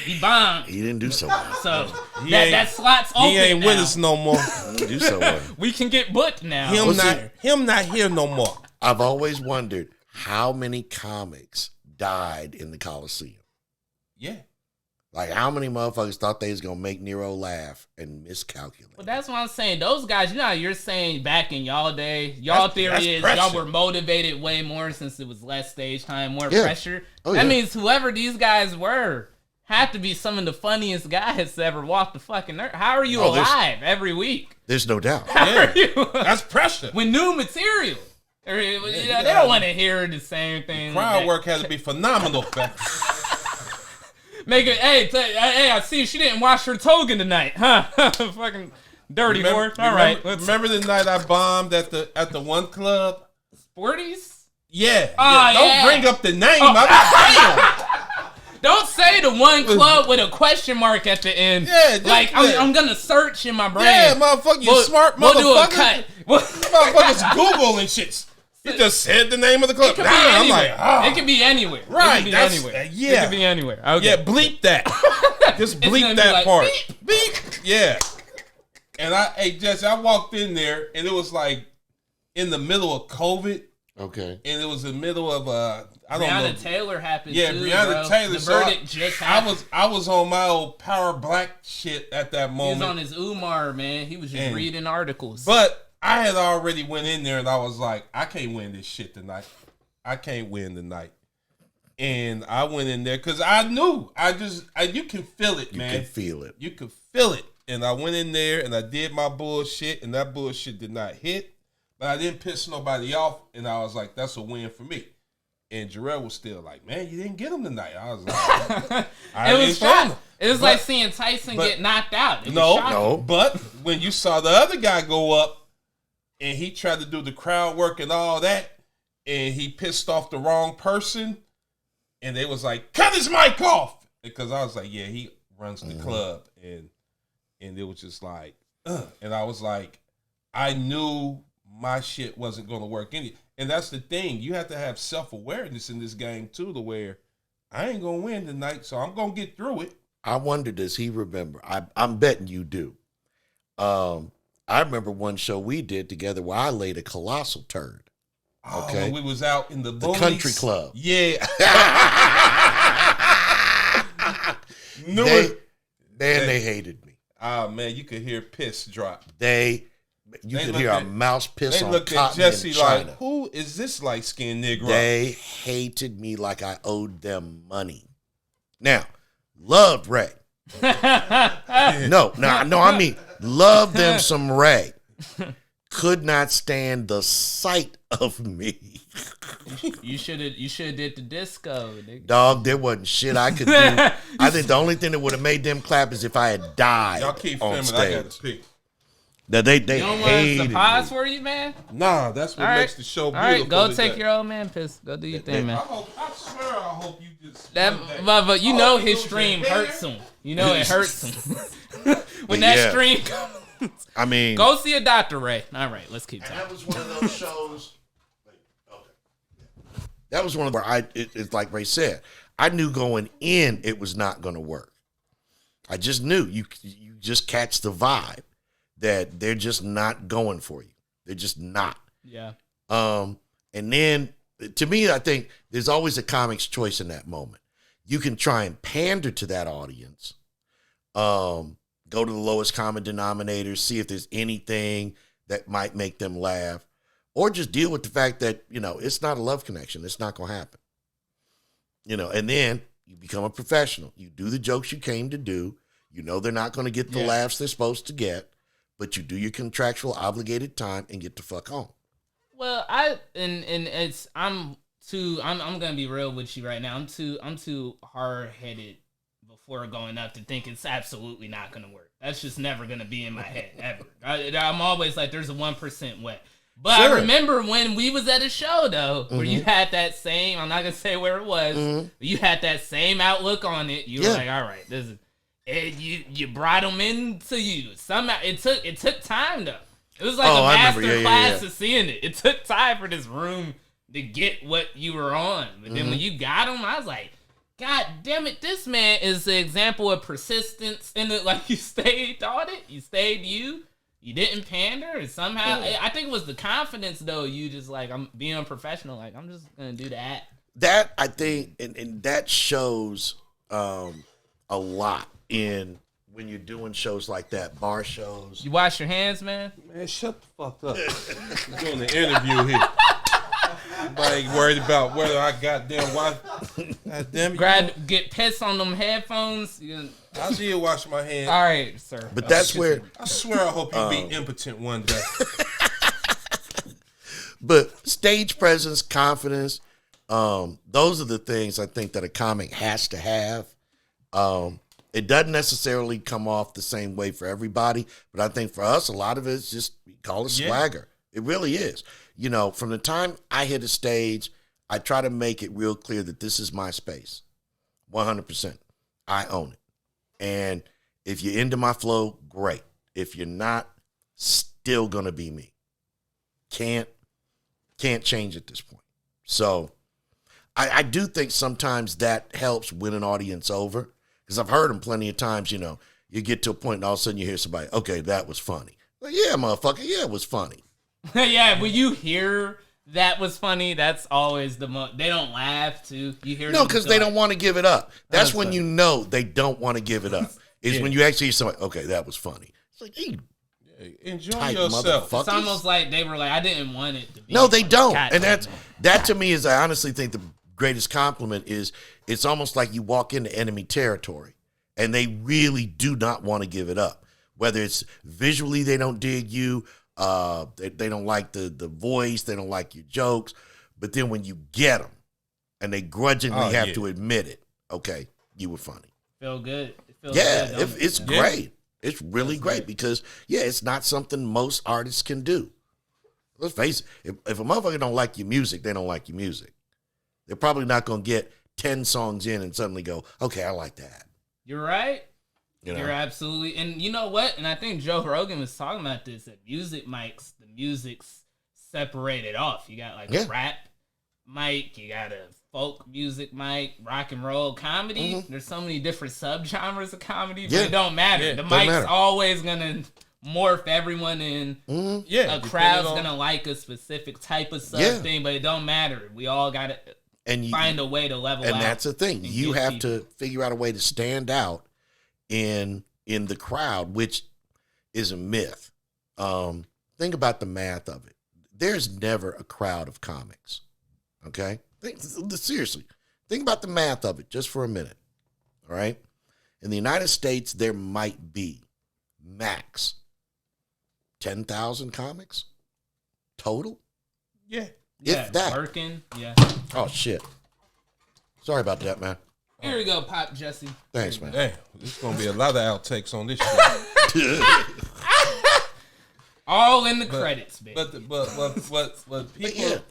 he bombed. He didn't do so well. So that slot's open. He ain't with us no more. He didn't do so well. We can get booked now. Him not here no more. I've always wondered how many comics died in the Coliseum. Yeah. Like, how many motherfuckers thought they was going to make Nero laugh and miscalculate? Well, that's what I'm saying. Those guys, you know how you're saying back in y'all day, y'all theory is y'all were motivated way more since it was less stage time, more pressure. That means whoever these guys were had to be some of the funniest guys to ever walk the fucking earth. How are you alive every week? There's no doubt. How are you? That's pressure. With new material. They don't want to hear the same thing. Crowd work had to be phenomenal. Make it, hey, I see she didn't wash her toga tonight, huh? Fucking dirty whore. All right. Remember the night I bombed at the one club? Sporties? Yeah. Don't bring up the name. Damn. Don't say the one club with a question mark at the end. Yeah. Like, I'm going to search in my brain. Yeah, motherfucker, you smart motherfucker. We'll do a cut. Motherfuckers Google and shit. You just said the name of the club. It could be anywhere. It could be anywhere. Right. It could be anywhere. Yeah. It could be anywhere. Okay. Yeah, bleep that. Just bleep that part. Beep. Yeah. And Jesse, I walked in there and it was like in the middle of COVID. Okay. And it was in the middle of I don't know. Breonna Taylor happened too, Breonna Taylor. The verdict just happened. I was on my old Power Black shit at that moment. He was on his Umar, man. He was just reading articles. But I had already went in there and I was like, I can't win this shit tonight. I can't win tonight. And I went in there because I knew. You can feel it, man. You can feel it. You can feel it. And I went in there and I did my bullshit and that bullshit did not hit. But I didn't piss nobody off and I was like, that's a win for me. And Jerrel was still like, man, you didn't get him tonight. I was like, it was fun. It was like seeing Tyson get knocked out. No. But when you saw the other guy go up, and he tried to do the crowd work and all that, and he pissed off the wrong person, and they was like, cut his mic off. Because I was like, yeah, he runs the club. And it was just like, and I was like, I knew my shit wasn't going to work anyway. And that's the thing. You have to have self-awareness in this game, too, to where I ain't going to win tonight, so I'm going to get through it. I wonder, does he remember? I'm betting you do. I remember one show we did together where I laid a colossal turd. Okay. When we was out in the country club. Yeah. They hated me. Oh, man, you could hear piss drop. You could hear a mouse piss on cotton in China. They looked at Jesse like, who is this light-skinned Negro? They hated me like I owed them money. Now, loved Ray. No, I mean, love them some Ray. Could not stand the sight of me. You should have did the disco, nigga. Dog, there wasn't shit I could do. I think the only thing that would have made them clap is if I had died. Y'all keep on filming. stage. I gotta pick. That they you don't hated want us to pause for you, man? Nah, that's what makes the show beautiful. All right, go take your old man piss. Go do your thing, man. I swear I hope you just... But you know his stream hurts him. You know it hurts him. When that stream comes. I mean... Go see a doctor, Ray. All right, let's keep talking. That was one of those shows... That was one of where it's like Ray said, I knew going in it was not going to work. I just knew. You just catch the vibe that they're just not going for you. They're just not. Yeah. And then, to me, I think there's always a comic's choice in that moment. You can try and pander to that audience, go to the lowest common denominator, see if there's anything that might make them laugh, or just deal with the fact that, it's not a love connection. It's not going to happen. And then you become a professional. You do the jokes you came to do. They're not going to get the laughs they're supposed to get, but you do your contractual obligated time and get the fuck home. Well, I'm gonna be real with you right now. I'm too hard-headed before going up to think it's absolutely not gonna work. That's just never gonna be in my head ever. I'm always like, there's a 1% way. But sure. I remember when we was at a show though, where you had that same. I'm not gonna say where it was. But you had that same outlook on it. You were like, all right, this is. And you brought them into you. Somehow it took time though. It was like Oh, a I remember. master Yeah, class yeah. of seeing it. It took time for this room to get what you were on. But then when you got them, I was like, God damn it, this man is the example of persistence. And like you stayed on it. You stayed you. You didn't pander. And somehow, I think it was the confidence though. You just like, I'm being unprofessional. Like, I'm just going to do that. That, I think, and that shows a lot in when you're doing shows like that, bar shows. You wash your hands, man? Man, shut the fuck up. We're doing the interview here. Nobody ain't worried about whether I goddamn watch. God damn it. Get piss on them headphones. I see you wash my hands. All right, sir. But that's where. I swear I hope you be impotent one day. But stage presence, confidence, those are the things I think that a comic has to have. It doesn't necessarily come off the same way for everybody, but I think for us, a lot of it is just, we call it swagger. It really is. You know, from the time I hit a stage, I try to make it real clear that this is my space. 100%. I own it. And if you're into my flow, great. If you're not, still going to be me. Can't change at this point. So I do think sometimes that helps win an audience over, because I've heard them plenty of times. You know, you get to a point and all of a sudden you hear somebody, okay, that was funny. Like, yeah, motherfucker, yeah, it was funny. Yeah, when you hear that was funny, that's always the most. They don't laugh too. You hear No, because they don't want to give it up. That's when funny. you know they don't want to give it up. Is when you actually hear somebody, okay, that was funny. It's like, hey, enjoy tight yourself. motherfuckers. It's almost like they were like, I didn't want it to be. No, they don't. God And damn that to me is, I honestly think the greatest compliment is, it's almost like you walk into enemy territory and they really do not want to give it up. Whether it's visually they don't dig you, they don't like the voice, they don't like your jokes, but then when you get them and they grudgingly have to admit it, okay, you were funny. Feel good. It feels Yeah, good, it's great. It's really great because, it's not something most artists can do. Let's face it, if a motherfucker don't like your music, they don't like your music. They're probably not going to get 10 songs in and suddenly go, okay, I like that. You're right. You know? You're absolutely, and you know what? And I think Joe Rogan was talking about this, that the music's separated off. You got like a rap mic, you got a folk music mic, rock and roll comedy. Mm-hmm. There's so many different subgenres of comedy, but it don't matter. Yeah, the doesn't mic's matter. always gonna morph everyone in. Mm-hmm. A crowd's gonna like a specific type of thing, but it don't matter. We all gotta find a way to level out. And that's the thing. You have people to figure out a way to stand out in the crowd, which is a myth. Think about the math of it. There's never a crowd of comics. Okay? Seriously. Think about the math of it just for a minute. All right? In the United States, there might be max 10,000 comics total. Yeah. If that. Working. Yeah. Oh, shit. Sorry about that, man. Here we go, Pop Jesse. Thanks, man. Damn, there's gonna be a lot of outtakes on this show. All in the credits, baby. But what people,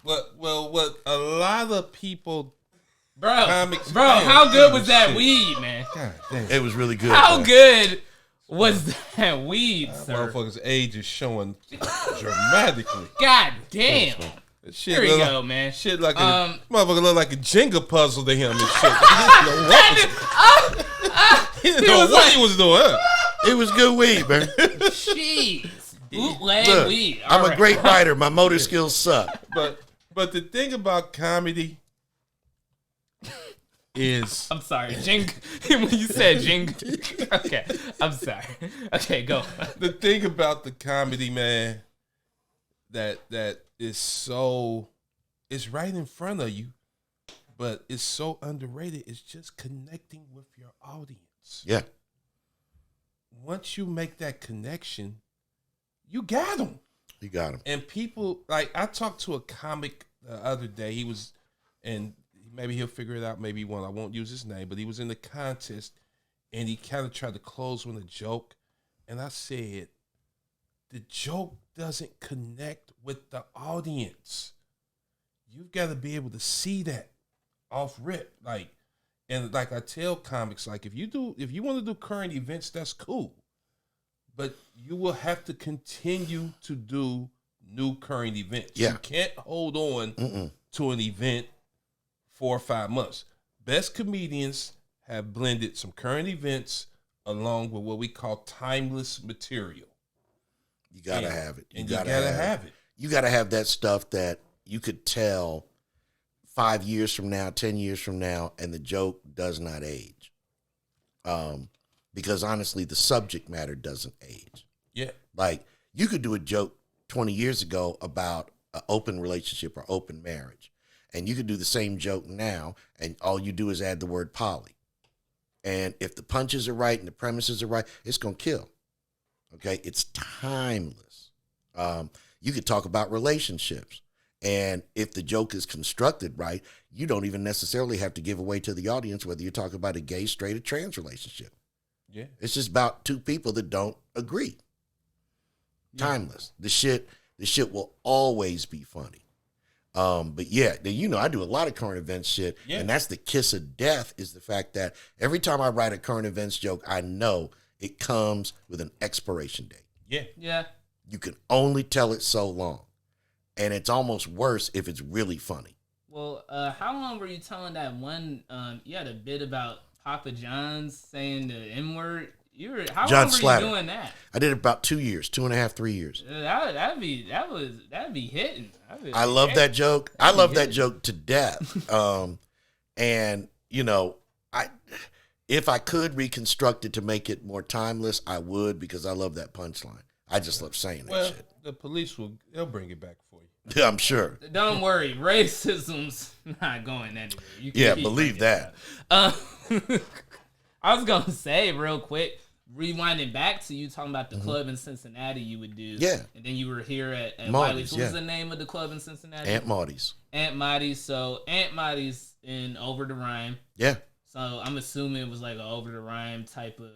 what a lot of people, comics fans, how good was that shit. weed, man? God damn, It was really good. How man. good was that weed, sir? motherfuckers' age is showing dramatically. God damn. That shit Here we look go, like, man. Shit like a motherfucker look like a Jenga puzzle to him and shit. He didn't know what he was doing. Huh? It was good weed, man. Jeez. Bootleg Look, weed. I'm All a right. great writer. My motor skills suck. But the thing about comedy is, I'm sorry. Jing. When you said Jing. Okay. I'm sorry. Okay, go. the thing about the comedy, man, that is so, it's right in front of you, but it's so underrated. It's just connecting with your audience. Yeah. Once you make that connection, you got them. You got him. And people, like, I talked to a comic the other day. He was, and maybe he'll figure it out. Maybe he won't. I won't use his name, but he was in the contest, and he kind of tried to close with a joke. And I said, the joke doesn't connect with the audience. You've got to be able to see that off rip. Like, And like I tell comics, like if you want to do current events, that's cool. But you will have to continue to do new current events. Yeah. You can't hold on to an event 4 or 5 months. Best comedians have blended some current events along with what we call timeless material. You gotta have it. You gotta have it. You gotta have that stuff that you could tell 5 years from now, 10 years from now, and the joke does not age. Because honestly, the subject matter doesn't age. Yeah. Like, you could do a joke 20 years ago about an open relationship or open marriage. And you could do the same joke now, and all you do is add the word poly. And if the punches are right and the premises are right, it's going to kill. Okay? It's timeless. You could talk about relationships. And if the joke is constructed right, you don't even necessarily have to give away to the audience whether you're talking about a gay, straight, or trans relationship. Yeah. It's just about two people that don't agree. Yeah. Timeless. The shit will always be funny. But yeah, I do a lot of current events shit, and that's the kiss of death is the fact that every time I write a current events joke, I know it comes with an expiration date. Yeah. Yeah. You can only tell it so long. And it's almost worse if it's really funny. Well, how long were you telling that one? You had a bit about Papa John's saying the N word. How John long were Slatter. you doing that? I did it about 2 years, 2.5, 3 years. That'd be hitting. I love that joke. I love that joke to death. And if I could reconstruct it to make it more timeless, I would, because I love that punchline. I just love saying that shit. The police they'll bring it back for you. Yeah, I'm sure. Don't worry, racism's not going anywhere. You can keep believe that. I was gonna say real quick, rewinding back to you talking about the club in Cincinnati you would do. Yeah. And then you were here at Wiley's. What was the name of the club in Cincinnati? Aunt Marty's. Aunt Marty's. So Aunt Marty's in Over the Rhyme. Yeah. So I'm assuming it was like an Over the Rhyme type of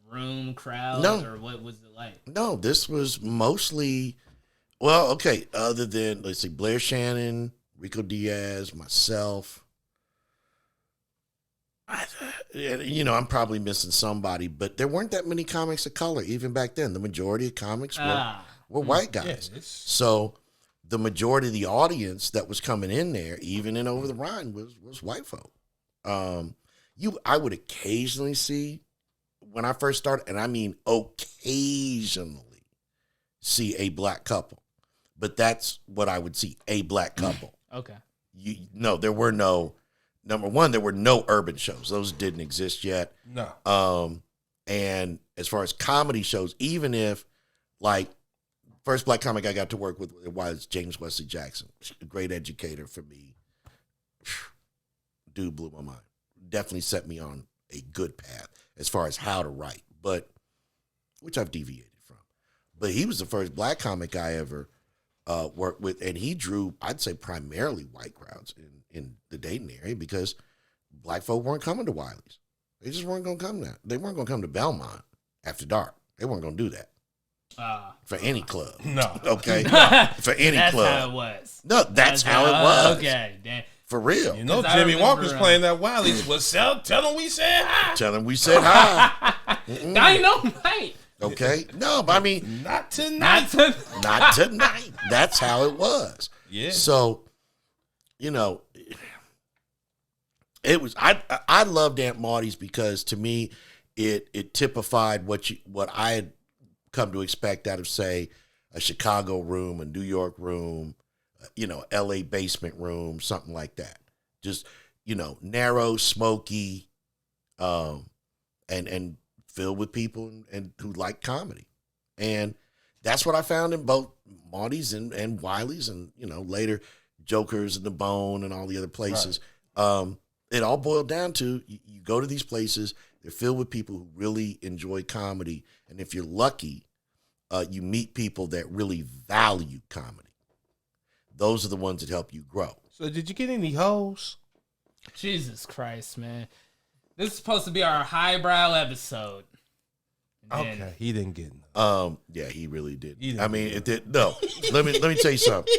room, crowd, or what was it like? No, this was mostly, other than, let's see, Blair Shannon, Rico Diaz, myself. I'm probably missing somebody, but there weren't that many comics of color even back then. The majority of comics were white guys. Yeah, so the majority of the audience that was coming in there, even in Over the Rhine, was white folk. I would occasionally see, when I first started, and I mean occasionally, see a black couple. But that's what I would see, a black couple. Okay. There were no... Number one, there were no urban shows. Those didn't exist yet. No. And as far as comedy shows, even if, first black comic I got to work with was James Wesley Jackson, a great educator for me. Dude blew my mind. Definitely set me on a good path as far as how to write, which I've deviated from. But he was the first black comic I ever worked with, and he drew, I'd say, primarily white crowds in the Dayton area because black folk weren't coming to Wiley's. They just weren't going to come there. They weren't going to come to Belmont after dark. They weren't going to do that. For any club. No. Okay? For any that's club. That's how it was. No, that's how it was. Okay, damn. For real. Jimmy Walker's playing that Wiley's. Tell him we said hi. Tell him we said hi. I know, mate. Okay? No, but I mean. Not tonight. Not tonight. That's how it was. Yeah. So, it was. I loved Aunt Marty's because to me, it typified what I had come to expect out of, say, a Chicago room, a New York room, L.A. basement room, something like that. Just narrow, smoky, and filled with people and who like comedy, and that's what I found in both Marty's and Wiley's, and later Joker's and the Bone and all the other places. Right. It all boiled down to you go to these places, they're filled with people who really enjoy comedy. And if you're lucky, you meet people that really value comedy. Those are the ones that help you grow. So did you get any hoes? Jesus Christ, man. This is supposed to be our highbrow episode. Okay, he didn't get none. Yeah, he really did. It did. No, let me tell you something.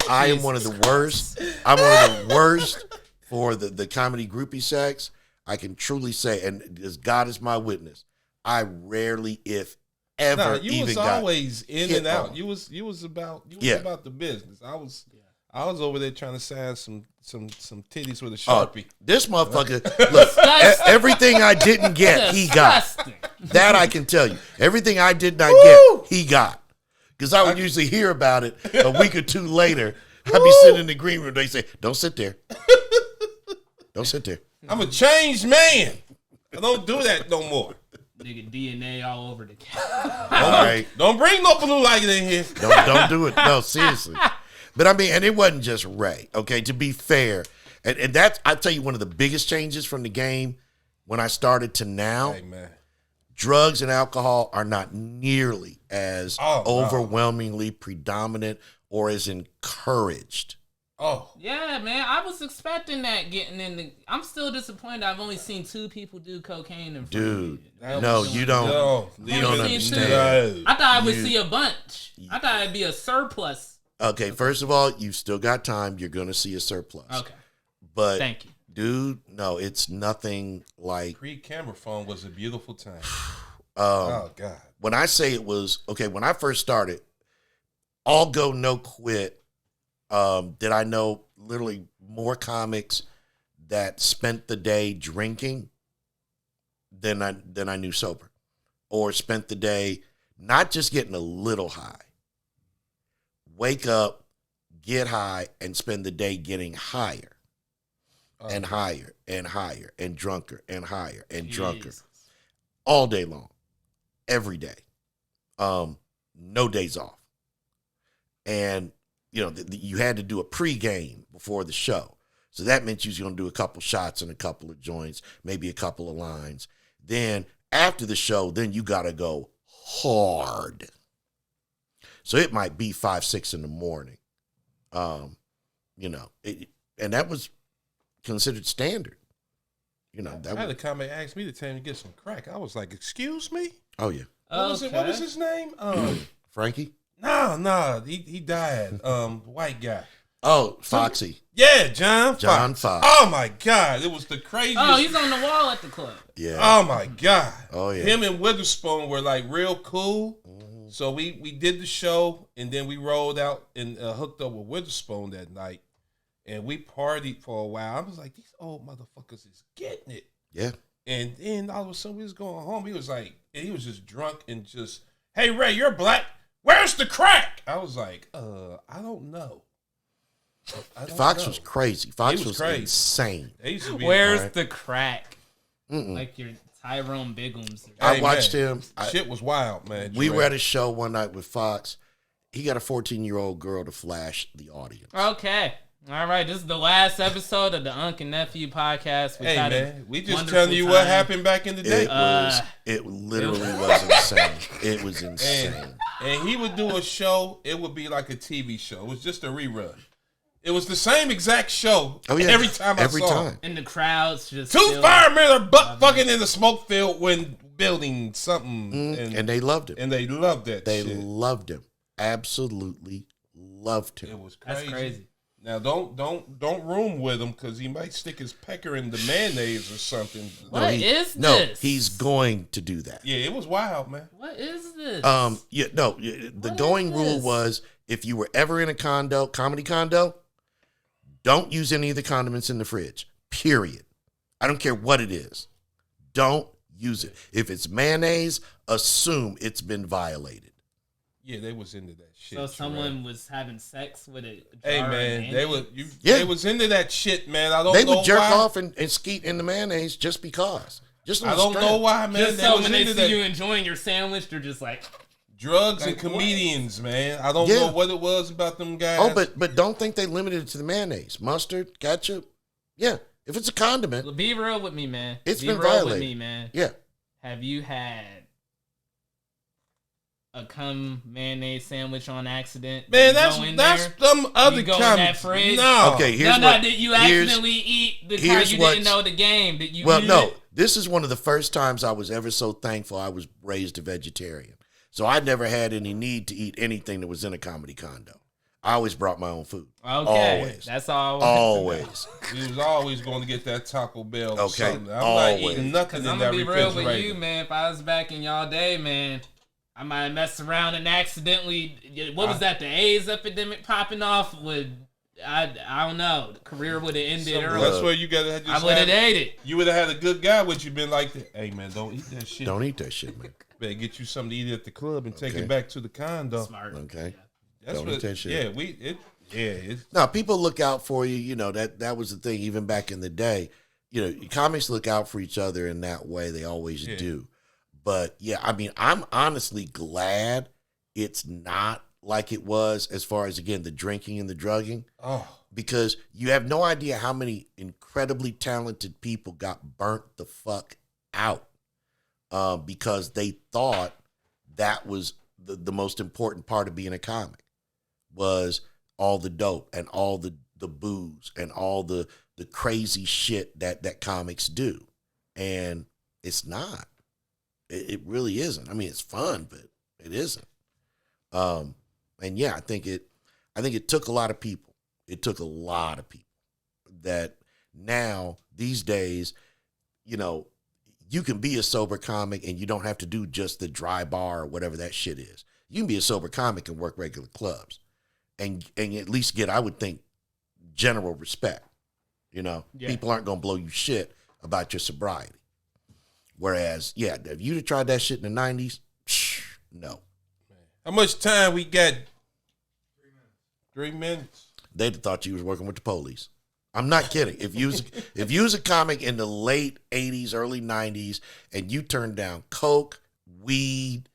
I am one of the worst. I'm one of the worst for the comedy groupie sex. I can truly say, and as God is my witness, I rarely, if ever, you even was got always in hit and out. on. You was about Yeah. about the business. I was over there trying to sign some titties with a Oh, Sharpie. this motherfucker, look, everything I didn't get, he got. Disgusting. That I can tell you. Everything I did not get, he got. Because I would usually hear about it a week or two later. I'd be sitting in the green room. They say, don't sit there. Don't sit there. I'm a changed man. I don't do that no more. Nigga DNA all over the couch. All right. Don't bring no blue light in here. Don't do it. No, seriously. But I mean, and it wasn't just Ray, okay, to be fair. And that's, I tell you, one of the biggest changes from the game when I started to now, Hey, man. drugs and alcohol are not nearly as Oh, no. overwhelmingly predominant or as encouraged. Oh. Yeah, man. I was expecting that getting in the. I'm still disappointed. I've only seen 2 people do cocaine in front of me. Dude, That no, was- you don't. No, You don't I've seen understand. 2. I thought I would You- see a bunch. I thought it'd be a surplus. Okay, first of all, you still got time. You're going to see a surplus. Okay. But, Thank you. dude, no, it's nothing like. Pre-camera phone was a beautiful time. Um, Oh God. When I say it was, okay, when I first started, all go, no quit, did I know literally more comics that spent the day drinking than I knew sober, or spent the day not just getting a little high, wake up, get high, and spend the day getting higher and higher and higher and drunker and higher and drunker Jesus. all day long, every day, no days off. And, you know, you had to do a pregame before the show. So that meant you was going to do a couple shots and a couple of joints, maybe a couple of lines. Then after the show, then you got to go hard. So it might be 5, 6 in the morning. You know, and that was considered standard. You know, I had a comic ask me to tell him to get some crack. I was like, "Excuse me? oh yeah, What was it? What was his name? Frankie. No, he died. White guy. Oh, Foxy. Yeah, John Fox. Oh my God, it was the craziest. Oh, he's on the wall at the club. Yeah. Oh my God. Oh, yeah. Him and Witherspoon were like real cool. Mhm. So we did the show and then we rolled out and hooked up with Witherspoon that night, and we partied for a while. I was like, these old motherfuckers is getting it. Yeah. And then all of a sudden we was going home. He was like, and he was just drunk and just, "Hey Ray, you're black. Where's the crack?" I was like, I don't know. I don't Fox know. was crazy. Fox was was crazy. insane. They used to be, Where's Alright. the crack? Mm-mm. Like your Tyrone Biggums. I Hey, watched man, him. Shit was wild, man. We Jerrel. were at a show one night with Fox. He got a 14-year-old girl to flash the audience. Okay. All right. This is the last episode of the Unk Nephew podcast. Hey had a man, we just wonderful telling you what time. happened back in the day. It literally was insane. It was insane. And he would do a show. It would be like a TV show. It was just a rerun. It was the same exact show. Oh yeah, every time every I saw time. him. And the crowds just. Two still- firemen are butt fucking in the smoke field when building something, And they loved him. and they loved that They shit. loved him. Absolutely loved him. It was crazy. That's crazy. Now don't room with him because he might stick his pecker in the mayonnaise or something. What is No, this? he's going to do that. Yeah, it was wild, man. What is this? The What going is rule this? was if you were ever in a comedy condo, don't use any of the condiments in the fridge. Period. I don't care what it is. Don't use it. If it's mayonnaise, assume it's been violated. Yeah, they was into that shit. So Jerrel. someone was having sex with a Hey jar of man, mayonnaise? Yeah. they was into that shit, man. I don't They know would jerk why. off and skeet in the mayonnaise just because. Just on I the don't strength. know why, man. Just They so was when they into see that you enjoying your sandwich, they're just like, drugs and Like, what? comedians, man. I don't Yeah. know what it was about them guys. Oh, but don't think they limited it to the mayonnaise. Mustard, ketchup. Yeah. If it's a condiment, well, be real with me, man. It's be been real violated. with me, man. yeah. Have you had a cum mayonnaise sandwich on accident? man, You that's go in that's there, some other you go in comment. that fridge? No. Okay, here's no, what. did you here's- accidentally eat the kind here's you what's- didn't know the game? Did you Well, eat no. it? This is one of the first times I was ever so thankful I was raised a vegetarian. So I never had any need to eat anything that was in a comedy condo. I always brought my own food. Okay, Always. that's all. Always. We was always going to get that Taco Bell. Or Okay, something. I'm always. not eating nothing in I'm that gonna be real refrigerator. with you, man. If I was back in y'all day, man, I might mess around and accidentally. What was that? The AIDS epidemic popping off would. I don't know. The career would have ended early. That's where you gotta. I would have dated. You would have had a good guy. Would you been like that? Hey man, don't eat that shit. Don't eat that shit, man. Better get you something to eat at the club and take it back to the condo. Smart. Okay. That's Don't eat that shit. Yeah, Now, people look out for you. You know, that was the thing even back in the day. You know, comics look out for each other in that way. They always do. But, yeah, I mean, I'm honestly glad it's not like it was as far as, again, the drinking and the drugging. Oh. Because you have no idea how many incredibly talented people got burnt the fuck out because they thought that was the most important part of being a comic was all the dope and all the booze and all the crazy shit that comics do. And it's not. It really isn't. I mean, it's fun, but it isn't. And yeah, I think it took a lot of people. It took a lot of people that now these days, you know, you can be a sober comic and you don't have to do just the dry bar or whatever that shit is. You can be a sober comic and work regular clubs and at least get, I would think, general respect. You know, people aren't going to blow you shit about your sobriety. Whereas, yeah, if you'd have tried that shit in the 90s, no. How much time we got? 3 minutes. They'd have thought you was working with the police. I'm not kidding. If you was a comic in the late 80s, early 90s, and you turned down coke, weed,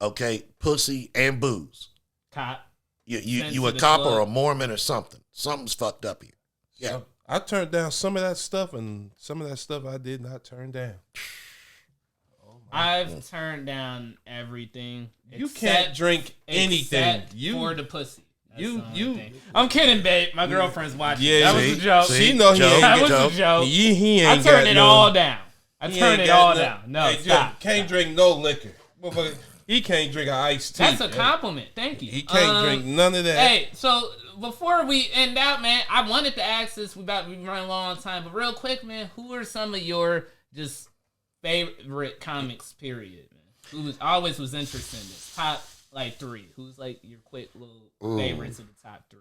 okay, pussy, and booze. Cop. You a cop or a Mormon or something. Something's fucked up here. Yeah. So I turned down some of that stuff, and some of that stuff I did not turn down. I've turned down everything. You can't drink anything. For the pussy. I'm kidding, babe. My girlfriend's watching. That was a joke. She know he ain't that was a joke. He I ain't turned it all down. I turned it all down. No, hey, stop. Can't drink no liquor. He can't drink an iced tea. That's a compliment. Thank you. He can't drink none of that. Hey, so before we end out, man, I wanted to ask this. We running low on time, but real quick, man, who are some of your just favorite comics? Period, man. Who always was interested in this? Top like 3. Who's like your quick little favorites of the top 3?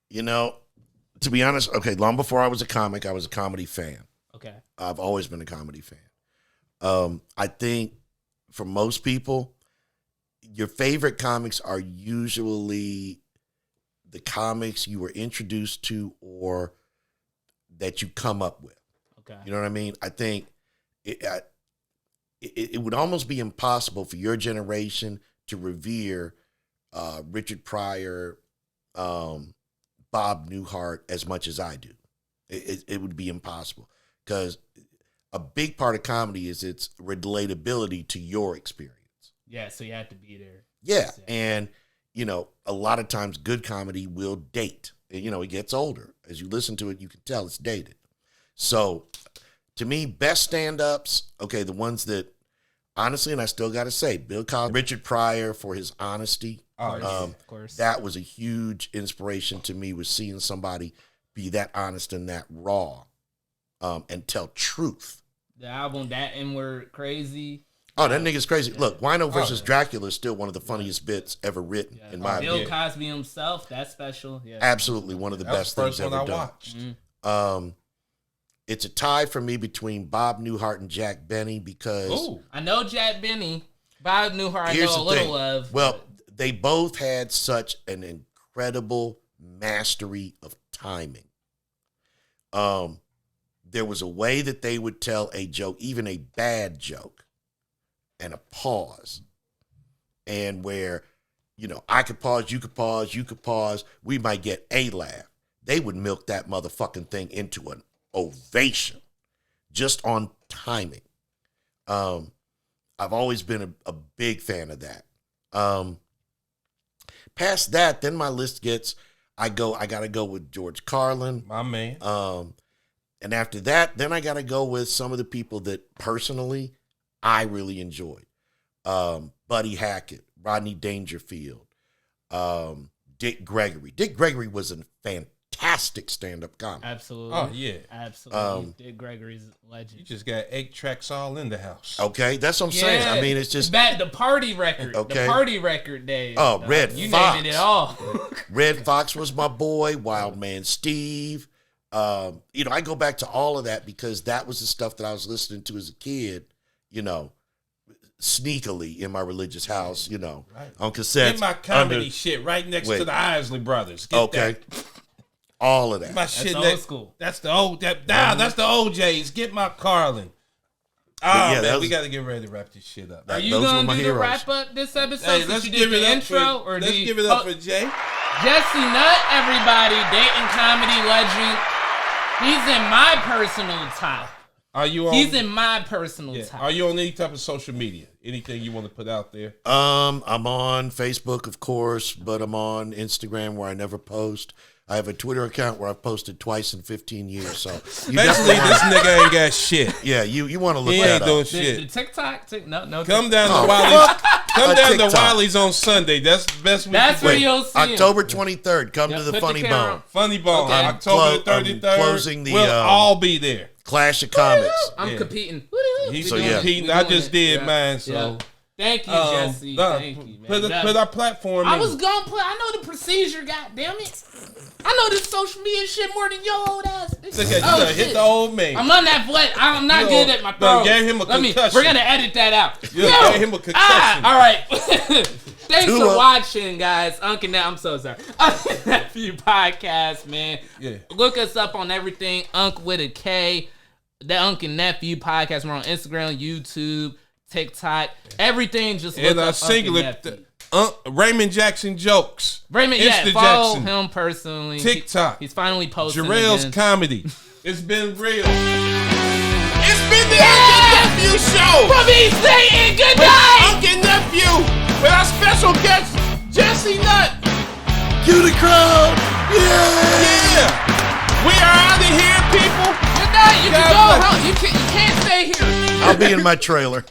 You know, to be honest, okay, long before I was a comic, I was a comedy fan. Okay. I've always been a comedy fan. I think for most people, your favorite comics are usually the comics you were introduced to or that you come up with. Okay. You know what I mean? I think it would almost be impossible for your generation to revere Richard Pryor, Bob Newhart as much as I do. It would be impossible because a big part of comedy is its relatability to your experience. Yeah, so you have to be there. Yeah, and, you know, a lot of times good comedy will date. You know, it gets older. As you listen to it, you can tell it's dated. So, to me, best stand-ups, okay, the ones that, honestly, and I still got to say, Bill Cosby, Richard Pryor for his honesty. Of course. That was a huge inspiration to me, was seeing somebody be that honest and that raw and tell truth. The album, That N-Word Crazy. Oh, that nigga's crazy. Yeah. Look, Wino versus Dracula is still one of the funniest bits ever written, in my opinion. Bill Cosby himself, that's special. Yeah. Absolutely one of the best things ever done. Watched. Mm-hmm. It's a tie for me between Bob Newhart and Jack Benny because... I know Jack Benny. Bob Newhart I know a little of. Well, they both had such an incredible mastery of timing. There was a way that they would tell a joke, even a bad joke, and a pause. And where, you know, I could pause, you could pause, you could pause, we might get a laugh. They would milk that motherfucking thing into an ovation just on timing. I've always been a big fan of that. Past that, then my list gets, I gotta go with George Carlin. My man. And after that, then I gotta go with some of the people that personally I really enjoyed. Buddy Hackett, Rodney Dangerfield, Dick Gregory. Dick Gregory was a fantastic stand-up comic. Absolutely. Oh, yeah. Absolutely. Dick Gregory's a legend. You just got 8 tracks all in the house. Okay, that's what I'm saying. I mean, it's just the party record. Okay. The party record days. Oh, Red you Fox. naming it all. Red Fox was my boy. Wild Man Steve. I go back to all of that because that was the stuff that I was listening to as a kid. Sneakily in my religious house. Right. On cassettes. Get my comedy shit right next to the Isley Brothers. Get that. All of that. My That's shit old school. That's the old. That's the OJs. Get my Carlin. Man, we got to get ready to wrap this shit up. Are you going to do the wrap up this episode? Hey, since let's you give did it the up intro, for, or let's give it up for Jay. Jesse Nutt, everybody, Dayton comedy legend. He's in my personal top. Are you on? He's in my personal top. Are you on any type of social media? Anything you want to put out there? I'm on Facebook, of course, but I'm on Instagram where I never post. I have a Twitter account where I've posted twice in 15 years. So basically, this nigga ain't got shit. Yeah, you want to look he that ain't up. doing shit. The TikTok, no. Come down to Wiley's. Come down TikTok. to Wiley's on Sunday. That's the best. That's where you'll see him. October 23rd. Come to the put Funny the camera Bone. Funny Bone. Okay. October 33rd. Closing the, we'll all be there. Clash of Comics. I'm competing. He's So, yeah. competing. I just did mine. So. Yeah. Thank you, Jesse. Thank you, man. Put our platform. I in. was gonna put. I know the procedure. God it! I know this social media shit more than your old ass. Look at you hit the old man. I'm on that foot. I'm not good at my throat. Gave him a concussion. We're gonna edit that out. You gave him a concussion. All right. Thanks for watching, guys. Unk Nephew. I'm so sorry. Unk Nephew podcast, man. Yeah. Look us up on everything. Unk with a K. The Unk Nephew podcast. We're on Instagram, YouTube, TikTok, everything. Just look up singular. Unk Raymond Jackson jokes. Raymond, Insta follow Jackson. him personally. TikTok. He's finally posting Jerrel's again. comedy. It's been real. It's been the Unk Nephew show. From East Dayton, good night. Unk Nephew with our special guest Jesse Nutt. Cue the crowd. Yeah. We are out of here, people. Good night. You can go home. You can't stay here. I'll be in my trailer.